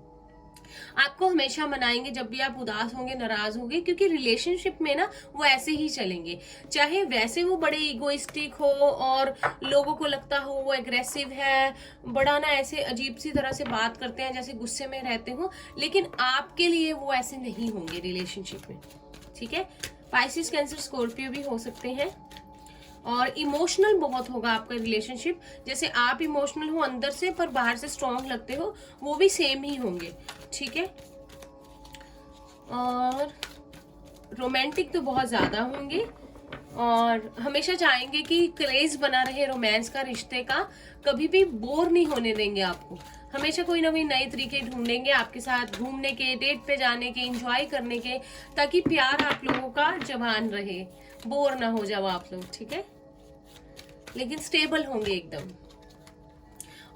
आपको हमेशा मनाएंगे जब भी आप उदास होंगे, नाराज होंगे, क्योंकि रिलेशनशिप में ना वो ऐसे ही चलेंगे। चाहे वैसे वो बड़े इगोइस्टिक हो और लोगों को लगता हो वो एग्रेसिव है, बड़ा ना ऐसे अजीब सी तरह से बात करते हैं जैसे गुस्से में रहते हो, लेकिन आपके लिए वो ऐसे नहीं होंगे रिलेशनशिप में। ठीक है, पाइसिस, कैंसर, स्कॉर्पियो भी हो सकते हैं। और इमोशनल बहुत होगा आपका रिलेशनशिप, जैसे आप इमोशनल हो अंदर से पर बाहर से स्ट्रांग लगते हो, वो भी सेम ही होंगे। ठीक है, और रोमांटिक तो बहुत ज्यादा होंगे और हमेशा चाहेंगे कि क्रेज बना रहे रोमांस का, रिश्ते का, कभी भी बोर नहीं होने देंगे आपको, हमेशा कोई ना कोई नए तरीके ढूंढेंगे आपके साथ घूमने के, डेट पे जाने के, एंजॉय करने के, ताकि प्यार आप लोगों का जवान रहे, बोर ना हो जाओ आप लोग। ठीक है, लेकिन स्टेबल होंगे एकदम,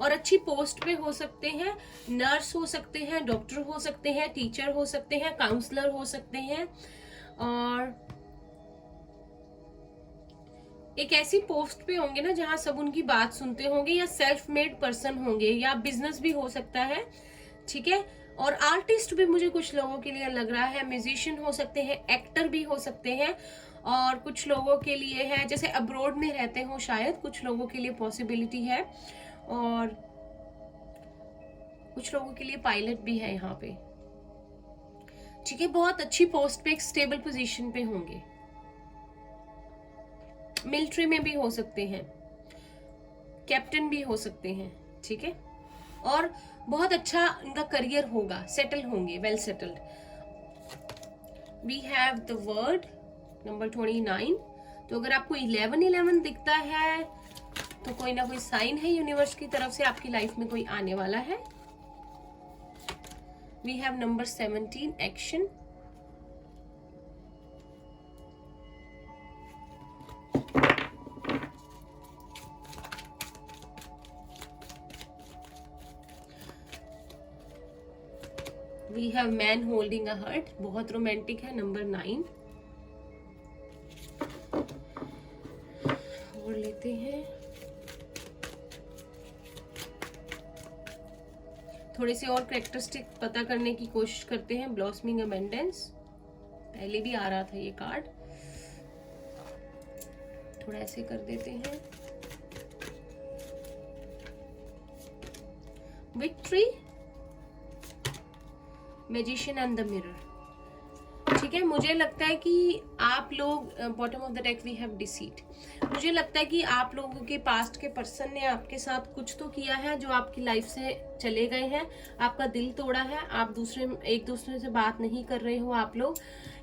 और अच्छी पोस्ट पे हो सकते हैं, नर्स हो सकते हैं, डॉक्टर हो सकते हैं, टीचर हो सकते हैं, काउंसलर हो सकते हैं, और एक ऐसी पोस्ट पे होंगे ना जहां सब उनकी बात सुनते होंगे, या सेल्फ मेड पर्सन होंगे, या बिजनेस भी हो सकता है। ठीक है, और आर्टिस्ट भी मुझे कुछ लोगों के लिए लग रहा है, म्यूजिशियन हो सकते हैं, एक्टर भी हो सकते हैं, और कुछ लोगों के लिए है जैसे अब्रॉड में रहते हो शायद, कुछ लोगों के लिए पॉसिबिलिटी है, और कुछ लोगों के लिए पायलट भी है यहाँ पे। ठीक है, बहुत अच्छी पोस्ट पे, एक स्टेबल पोजीशन पे होंगे, मिलिट्री में भी हो सकते हैं, कैप्टन भी हो सकते हैं। ठीक है, और बहुत अच्छा इनका करियर होगा, सेटल होंगे, well settled. We have the word number 29। तो अगर आपको 11 दिखता है तो कोई ना कोई साइन है यूनिवर्स की तरफ से, आपकी लाइफ में कोई आने वाला है। We have number 17, action. We have man holding a heart, बहुत रोमांटिक है, नंबर 9। और लेते हैं थोड़े से और कैरेक्टरिस्टिक पता करने की कोशिश करते हैं। ब्लॉसमिंग अबंडेंस, पहले भी आ रहा था ये कार्ड, थोड़ा ऐसे कर देते हैं। Victory, magician and the mirror. ठीक है, मुझे लगता है कि आप लोग, bottom of the deck we have deceit. मुझे लगता है कि आप लोगों के पास्ट के पर्सन ने आपके साथ कुछ तो किया है जो आपकी लाइफ से चले गए हैं, आपका दिल तोड़ा है, आप एक दूसरे से बात नहीं कर रहे हो आप लोग।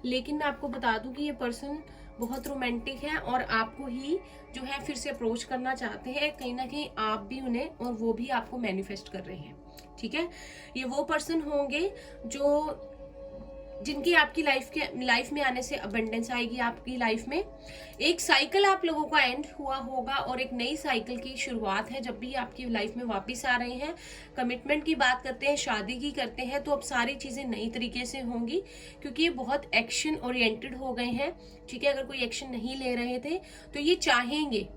लेकिन मैं आपको बता दूं कि ये पर्सन बहुत रोमांटिक है और आपको ही जो है फिर से अप्रोच करना चाहते हैं, कहीं ना कहीं आप भी उन्हें और वो भी आपको मैनिफेस्ट कर रहे हैं। ठीक है, ये वो पर्सन होंगे जो जिनकी आपकी लाइफ में आने से अबंडेंस आएगी आपकी लाइफ में। एक साइकिल आप लोगों का एंड हुआ होगा और एक नई साइकिल की शुरुआत है। जब भी आपकी लाइफ में वापस आ रहे हैं, कमिटमेंट की बात करते हैं, शादी की करते हैं, तो अब सारी चीजें नई तरीके से होंगी, क्योंकि ये बहुत एक्शन ओरिएंटेड हो गए हैं। ठीक है, अगर कोई एक्शन नहीं ले रहे थे तो ये चाहेंगे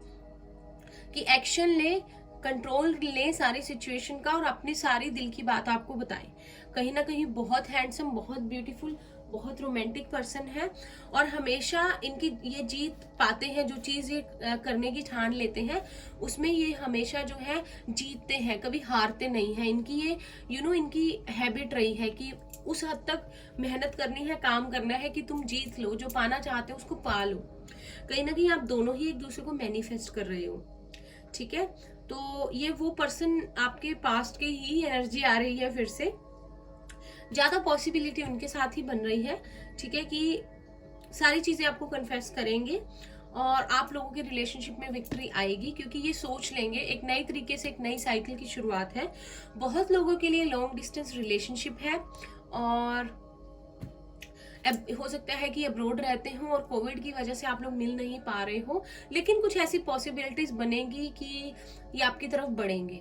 कि एक्शन ले, कंट्रोल लें सारी सिचुएशन का और अपनी सारी दिल की बात आपको बताएं। कहीं ना कहीं बहुत हैंडसम, बहुत ब्यूटीफुल, बहुत रोमांटिक पर्सन है और हमेशा इनकी ये जीत पाते हैं। जो चीज ये करने की ठान लेते हैं उसमें ये हमेशा जो है जीतते हैं, कभी हारते नहीं हैं। इनकी ये इनकी हैबिट रही है कि उस हद तक मेहनत करनी है, काम करना है कि तुम जीत लो, जो पाना चाहते हो उसको पा लो। कहीं ना कहीं आप दोनों ही एक दूसरे को मैनिफेस्ट कर रहे हो, ठीक है। तो ये वो पर्सन आपके पास्ट की ही एनर्जी आ रही है, फिर से ज्यादा पॉसिबिलिटी उनके साथ ही बन रही है, ठीक है, कि सारी चीजें आपको कन्फेस करेंगे और आप लोगों के रिलेशनशिप में विक्ट्री आएगी, क्योंकि ये सोच लेंगे एक नई तरीके से, एक नई साइकिल की शुरुआत है। बहुत लोगों के लिए लॉन्ग डिस्टेंस रिलेशनशिप है और हो सकता है कि अब्रोड रहते हो और कोविड की वजह से आप लोग मिल नहीं पा रहे हो, लेकिन कुछ ऐसी पॉसिबिलिटीज बनेगी कि ये आपकी तरफ बढ़ेंगे,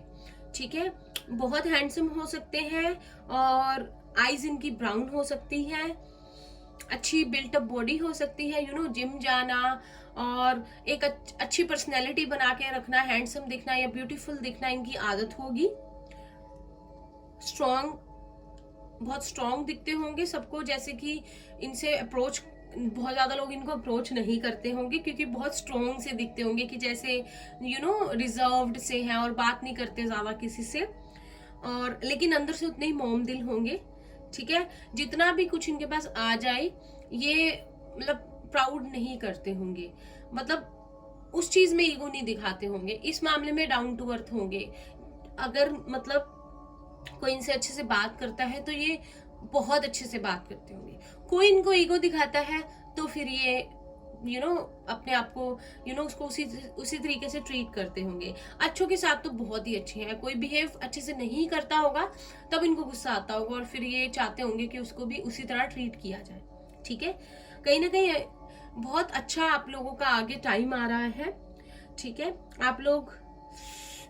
ठीक है। बहुत हैंडसम हो सकते हैं और आईज इनकी ब्राउन हो सकती है, अच्छी बिल्ट अप बॉडी हो सकती है, जिम जाना और एक अच्छी पर्सनैलिटी बना के रखना, हैंडसम दिखना या ब्यूटीफुल दिखना इनकी आदत होगी। बहुत स्ट्रॉन्ग दिखते होंगे सबको, जैसे कि इनसे अप्रोच, बहुत ज्यादा लोग इनको अप्रोच नहीं करते होंगे क्योंकि बहुत स्ट्रॉन्ग से दिखते होंगे कि जैसे रिजर्व्ड से हैं और बात नहीं करते ज्यादा किसी से, और लेकिन अंदर से उतने ही मोम दिल होंगे, ठीक है। जितना भी कुछ इनके पास आ जाए ये मतलब प्राउड नहीं करते होंगे, मतलब उस चीज में ईगो नहीं दिखाते होंगे। इस मामले में डाउन टू अर्थ होंगे। अगर मतलब कोई इनसे अच्छे से बात करता है तो ये बहुत अच्छे से बात करते होंगे। कोई इनको ईगो दिखाता है तो फिर ये अपने आप को उसको उसी तरीके से ट्रीट करते होंगे। अच्छों के साथ तो बहुत ही अच्छे हैं, कोई बिहेव अच्छे से नहीं करता होगा तब इनको गुस्सा आता होगा और फिर ये चाहते होंगे कि उसको भी उसी तरह ट्रीट किया जाए, ठीक है। कहीं ना कहीं बहुत अच्छा आप लोगों का आगे टाइम आ रहा है, ठीक है। आप लोग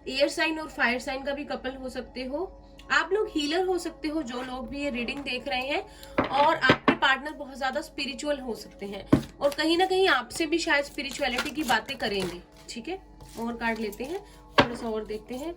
एयर साइन और फायर साइन का भी कपल हो सकते हो, आप लोग हीलर हो सकते हो जो लोग भी ये रीडिंग देख रहे हैं, और आपके पार्टनर बहुत ज्यादा स्पिरिचुअल हो सकते हैं और कहीं ना कहीं आपसे भी शायद स्पिरिचुअलिटी की बातें करेंगे, ठीक है। और कार्ड लेते हैं, थोड़ा सा और देखते हैं।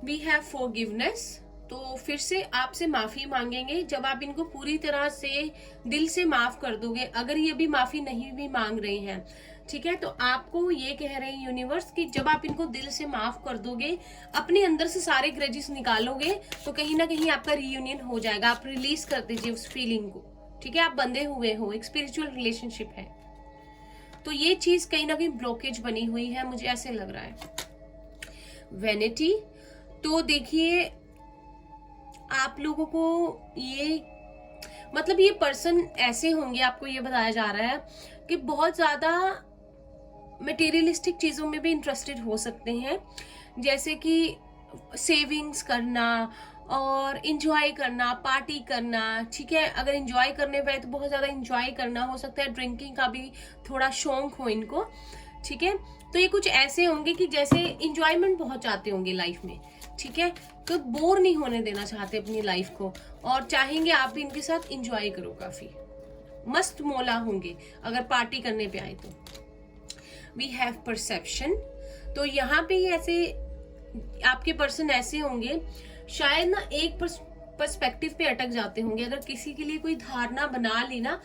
वी हैव फॉरगिवनेस, तो फिर से आपसे माफी मांगेंगे जब आप इनको पूरी तरह से दिल से माफ कर दोगे। अगर ये भी माफी नहीं भी मांग रहे हैं, ठीक है, तो आपको ये कह रहे हैं यूनिवर्स कि जब आप इनको दिल से माफ कर दोगे, अपने अंदर से सारे ग्रजेस निकालोगे, तो कहीं ना कहीं आपका रीयूनियन हो जाएगा। आप रिलीज कर दीजिए उस फीलिंग को, ठीक है। आप बंधे हुए हो, एक स्पिरिचुअल रिलेशनशिप है, तो ये चीज कहीं ना कहीं ब्लॉकेज बनी हुई है, मुझे ऐसे लग रहा है। वैनिटी, तो देखिए आप लोगों को ये मतलब ये पर्सन ऐसे होंगे, आपको ये बताया जा रहा है कि बहुत ज्यादा मटेरियलिस्टिक चीजों में भी इंटरेस्टेड हो सकते हैं, जैसे कि सेविंग्स करना और इंजॉय करना, पार्टी करना, ठीक है। अगर इंजॉय करने पे तो बहुत ज्यादा इंजॉय करना हो सकता है, ड्रिंकिंग का भी थोड़ा शौक हो इनको, ठीक है। तो ये कुछ ऐसे होंगे कि जैसे इंजॉयमेंट बहुत चाहते होंगे लाइफ में, ठीक है, तो बोर नहीं होने देना चाहते अपनी लाइफ को और चाहेंगे आप भी इनके साथ इंजॉय करो, काफी मस्त मौला होंगे अगर पार्टी करने पे आए तो। वी हैव परसेप्शन, तो यहाँ पे ऐसे आपके पर्सन ऐसे होंगे शायद ना एक पर्सपेक्टिव पे अटक जाते होंगे। अगर किसी के लिए कोई धारणा बना ली ना,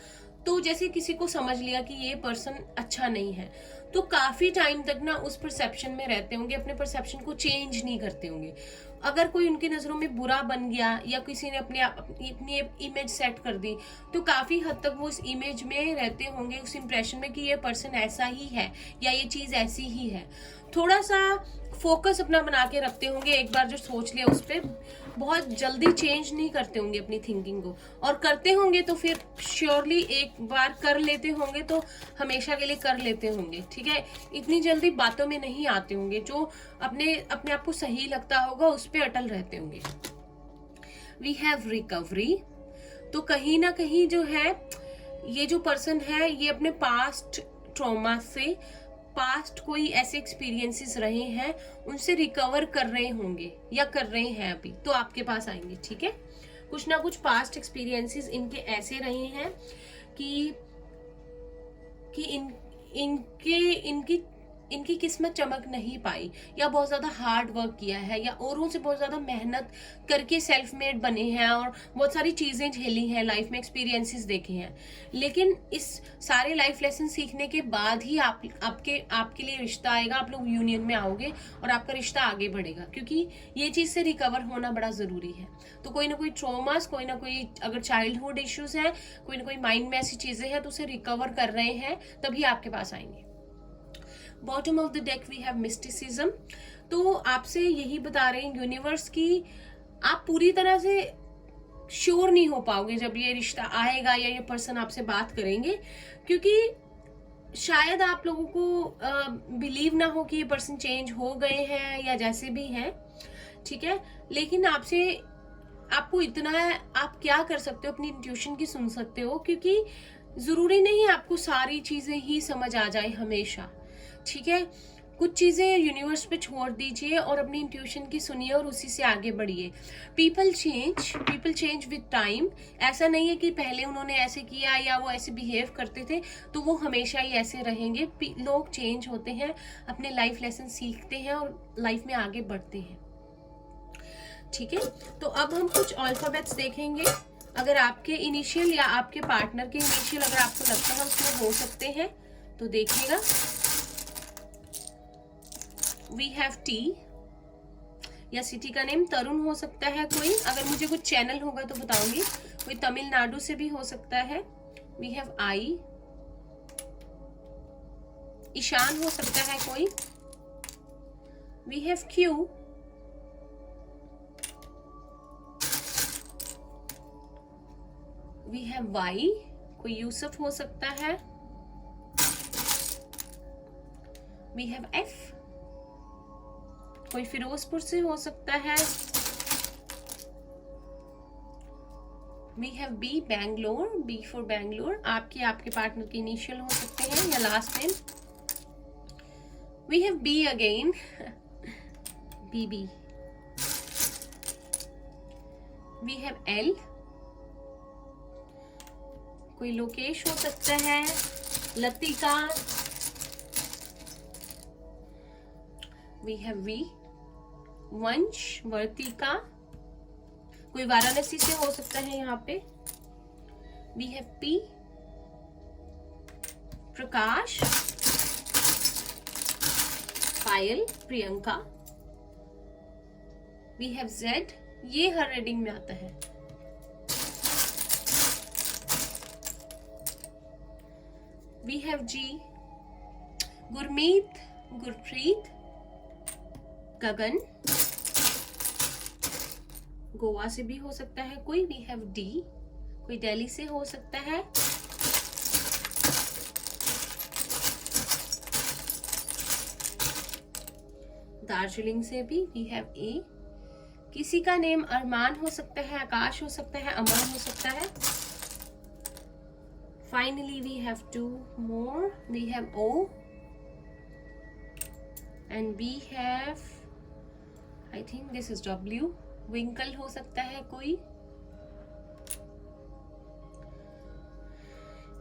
तो जैसे किसी को समझ लिया कि ये पर्सन अच्छा नहीं है, तो काफी टाइम तक ना उस परसेप्शन में रहते होंगे, अपने परसेप्शन को चेंज नहीं करते होंगे। अगर कोई उनकी नजरों में बुरा बन गया या किसी ने अपनी इमेज सेट कर दी, तो काफी हद तक वो उस इमेज में रहते होंगे, उस इंप्रेशन में कि ये पर्सन ऐसा ही है या ये चीज ऐसी ही है। थोड़ा सा फोकस अपना बना के रखते होंगे, एक बार जो सोच लिया उस पर बहुत जल्दी चेंज नहीं करते होंगे अपनी थिंकिंग को, और करते होंगे तो फिर श्योरली एक बार कर लेते होंगे तो हमेशा के लिए कर लेते होंगे, ठीक है। इतनी जल्दी बातों में नहीं आते होंगे, जो अपने आप को सही लगता होगा उस पर अटल रहते होंगे। वी हैव रिकवरी, तो कहीं ना कहीं जो है ये जो पर्सन है ये अपने पास्ट ट्रॉमा से, पास्ट कोई ऐसे एक्सपीरियंसेस रहे हैं उनसे रिकवर कर रहे होंगे या कर रहे हैं अभी, तो आपके पास आएंगे, ठीक है। कुछ ना कुछ पास्ट एक्सपीरियंसेस इनके ऐसे रहे हैं कि इनकी किस्मत चमक नहीं पाई, या बहुत ज्यादा हार्ड वर्क किया है, या औरों से बहुत ज्यादा मेहनत करके सेल्फ मेड बने हैं और बहुत सारी चीजें झेली हैं लाइफ में, एक्सपीरियंसेस देखे हैं, लेकिन इस सारे लाइफ लेसन सीखने के बाद ही आपके लिए रिश्ता आएगा, आप लोग यूनियन में आओगे और आपका रिश्ता आगे बढ़ेगा, क्योंकि ये चीज से रिकवर होना बड़ा जरूरी है। तो कोई ना कोई ट्रॉमास, कोई ना कोई अगर चाइल्डहुड इश्यूज हैं, कोई ना कोई माइंड में ऐसी चीजें हैं, तो उसे रिकवर कर रहे हैं, तभी आपके पास आएंगे। Bottom of the deck we have mysticism. तो आपसे यही बता रहे हैं यूनिवर्स की, आप पूरी तरह से श्योर नहीं हो पाओगे जब ये रिश्ता आएगा या ये पर्सन आपसे बात करेंगे, क्योंकि शायद आप लोगों को बिलीव ना हो कि ये पर्सन चेंज हो गए हैं या जैसे भी हैं, ठीक है, लेकिन आपको इतना है, आप क्या कर सकते हो, अपनी इंट्यूशन की सुन सकते हो, क्योंकि जरूरी नहीं आपको सारी चीजें ही समझ आ जाए हमेशा, ठीक है। कुछ चीजें यूनिवर्स पे छोड़ दीजिए और अपनी इंट्यूशन की सुनिए और उसी से आगे बढ़िए। People change with time. ऐसा नहीं है कि पहले उन्होंने ऐसे किया या वो ऐसे बिहेव करते थे तो वो हमेशा ही ऐसे रहेंगे। लोग चेंज होते हैं, अपने लाइफ लेसन सीखते हैं और लाइफ में आगे बढ़ते हैं, ठीक है। तो अब हम कुछ अल्फाबेट्स देखेंगे। अगर आपके इनिशियल या आपके पार्टनर के इनिशियल अगर आपको लगता है उसमें हो सकते हैं तो देखिएगा। वी हैव टी, या सिटी का नेम तरुण हो सकता है कोई, अगर मुझे कुछ चैनल होगा तो बताऊंगी, कोई तमिलनाडु से भी हो सकता है। वी हैव आई, ईशान हो सकता है कोई। We have Q, we have Y, कोई यूसुफ हो सकता है। वी हैव एफ, कोई फिरोजपुर से हो सकता है। We have B, Bangalore, B for Bangalore, आपके पार्टनर के इनिशियल हो सकते हैं या last name. We have B again, B B. We have L, कोई लोकेश हो सकता है, लतिका। वी हैव वी, वंश, वर्तिका, कोई वाराणसी से हो सकता है यहाँ पे। We have P, Prakash, Payal, Priyanka. We have Z, ये हर रीडिंग में आता है। We have G, Gurmeet, Gurpreet, Gagan, Goa से भी हो सकता है कोई। वी हैव डी, कोई दिल्ली से हो सकता है। दार्जिलिंग से भी। वी हैव ए, किसी का नेम अरमान हो सकता है, आकाश हो सकता है, अमर हो सकता है। Finally we have two more, we have O and we have, I think this is W, विंकल हो सकता है कोई,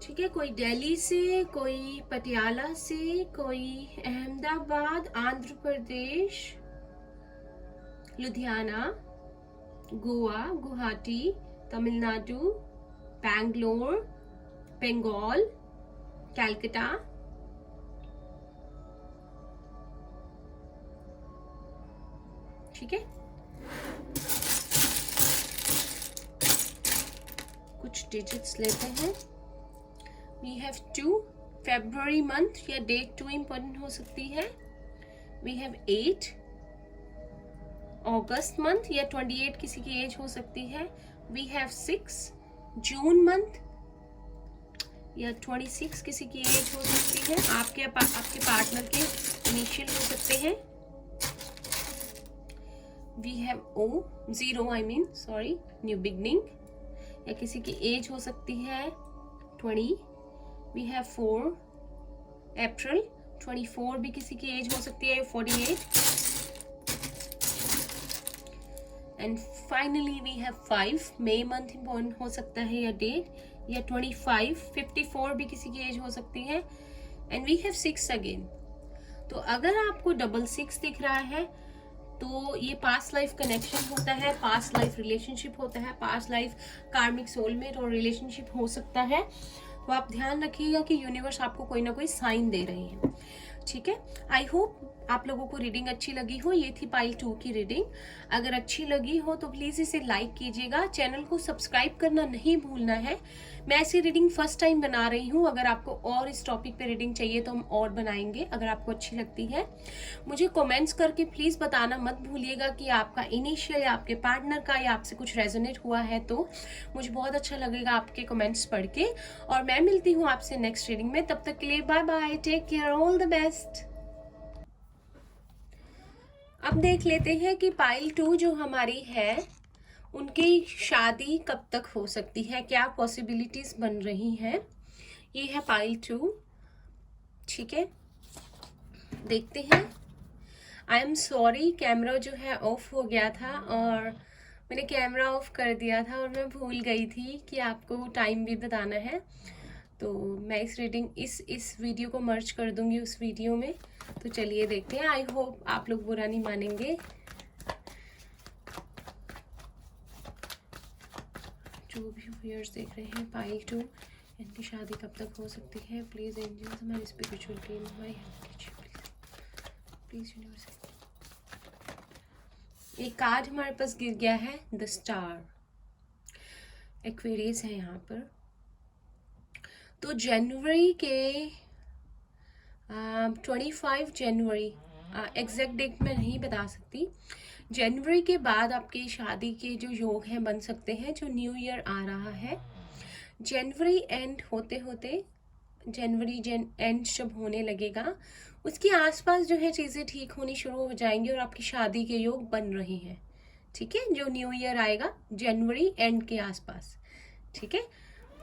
ठीक है। कोई दिल्ली से, कोई पटियाला से, कोई अहमदाबाद, आंध्र प्रदेश, लुधियाना, गोवा, गुवाहाटी, तमिलनाडु, बैंगलोर, बंगाल, कैलकाटा, ठीक है। कुछ डिजिट्स लेते हैं। वी हैव 2, फेब्रुअरी मंथ या डेट 2 इंपॉर्टेंट हो सकती है। वी हैव 8, अगस्त मंथ या 28 किसी की एज हो सकती है। वी हैव 6, जून मंथ या 26 किसी की एज हो सकती है। आपके पार्टनर के इनिशियल हो सकते हैं। We have O, 0 I mean, sorry, new beginning, या किसी की एज हो सकती है 20। वी हैव 4, अप्रैल, 24 भी किसी की एज हो सकती है, 48। एंड फाइनली वी हैव 5, मई मंथ इम्पोर्टेंट हो सकता है या डेट, या 25, 54 भी किसी की एज हो सकती है, एंड वी हैव 6 अगेन। तो अगर आपको 66 दिख रहा है तो ये पास्ट लाइफ कनेक्शन होता है, पास्ट लाइफ रिलेशनशिप होता है, पास्ट लाइफ कार्मिक सोलमेट और रिलेशनशिप हो सकता है। तो आप ध्यान रखिएगा कि यूनिवर्स आपको कोई ना कोई साइन दे रहे हैं, ठीक है। आई होप आप लोगों को रीडिंग अच्छी लगी हो। ये थी पाइल 2 की रीडिंग। अगर अच्छी लगी हो तो प्लीज़ इसे लाइक कीजिएगा, चैनल को सब्सक्राइब करना नहीं भूलना है। मैं ऐसी रीडिंग फर्स्ट टाइम बना रही हूँ। अगर आपको और इस टॉपिक पे रीडिंग चाहिए तो हम और बनाएंगे, अगर आपको अच्छी लगती है। मुझे कमेंट्स करके प्लीज़ बताना मत भूलिएगा कि आपका इनिशियल या आपके पार्टनर का या आपसे कुछ रेजोनेट हुआ है। तो मुझे बहुत अच्छा लगेगा आपके कमेंट्स पढ़ के। और मैं मिलती हूँ आपसे नेक्स्ट रीडिंग में। तब तक के लिए bye bye, take care, all the best. अब देख लेते हैं कि पाइल 2 जो हमारी है उनकी शादी कब तक हो सकती है, क्या पॉसिबिलिटीज बन रही हैं। ये है पाइल 2, ठीक है। देखते हैं। आई एम सॉरी, कैमरा जो है ऑफ हो गया था और मैंने कैमरा ऑफ कर दिया था और मैं भूल गई थी कि आपको टाइम भी बताना है। तो मैं इस वीडियो को मर्ज कर दूंगी उस वीडियो में। तो चलिए देखते हैं। आई होप आप लोग बुरा नहीं मानेंगे। जो भी व्यूअर्स देख रहे हैं पाइल 2, इनकी शादी कब तक हो सकती है, प्लीज़ एंजल्स हमारी स्पिरिचुअल टीम हमारी हेल्प कीजिए प्लीज़ यूनिवर्स। एक कार्ड हमारे पास गिर गया है, द स्टार। एक्वेरियस है यहाँ पर। तो जनवरी के 25 जनवरी, एग्जैक्ट डेट मैं नहीं बता सकती। जनवरी के बाद आपकी शादी के जो योग हैं बन सकते हैं, जो न्यू ईयर आ रहा है। जनवरी एंड होते होते जनवरी एंड जब होने लगेगा उसके आसपास जो है चीज़ें ठीक होनी शुरू हो जाएंगी और आपकी शादी के योग बन रहे हैं, ठीक है। जो न्यू ईयर आएगा जनवरी एंड के आसपास, ठीक है।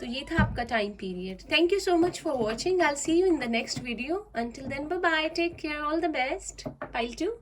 तो ये था आपका time period. Thank you so much for watching. I will see you in the next video. Until then bye bye, take care, all the best. Pile 2।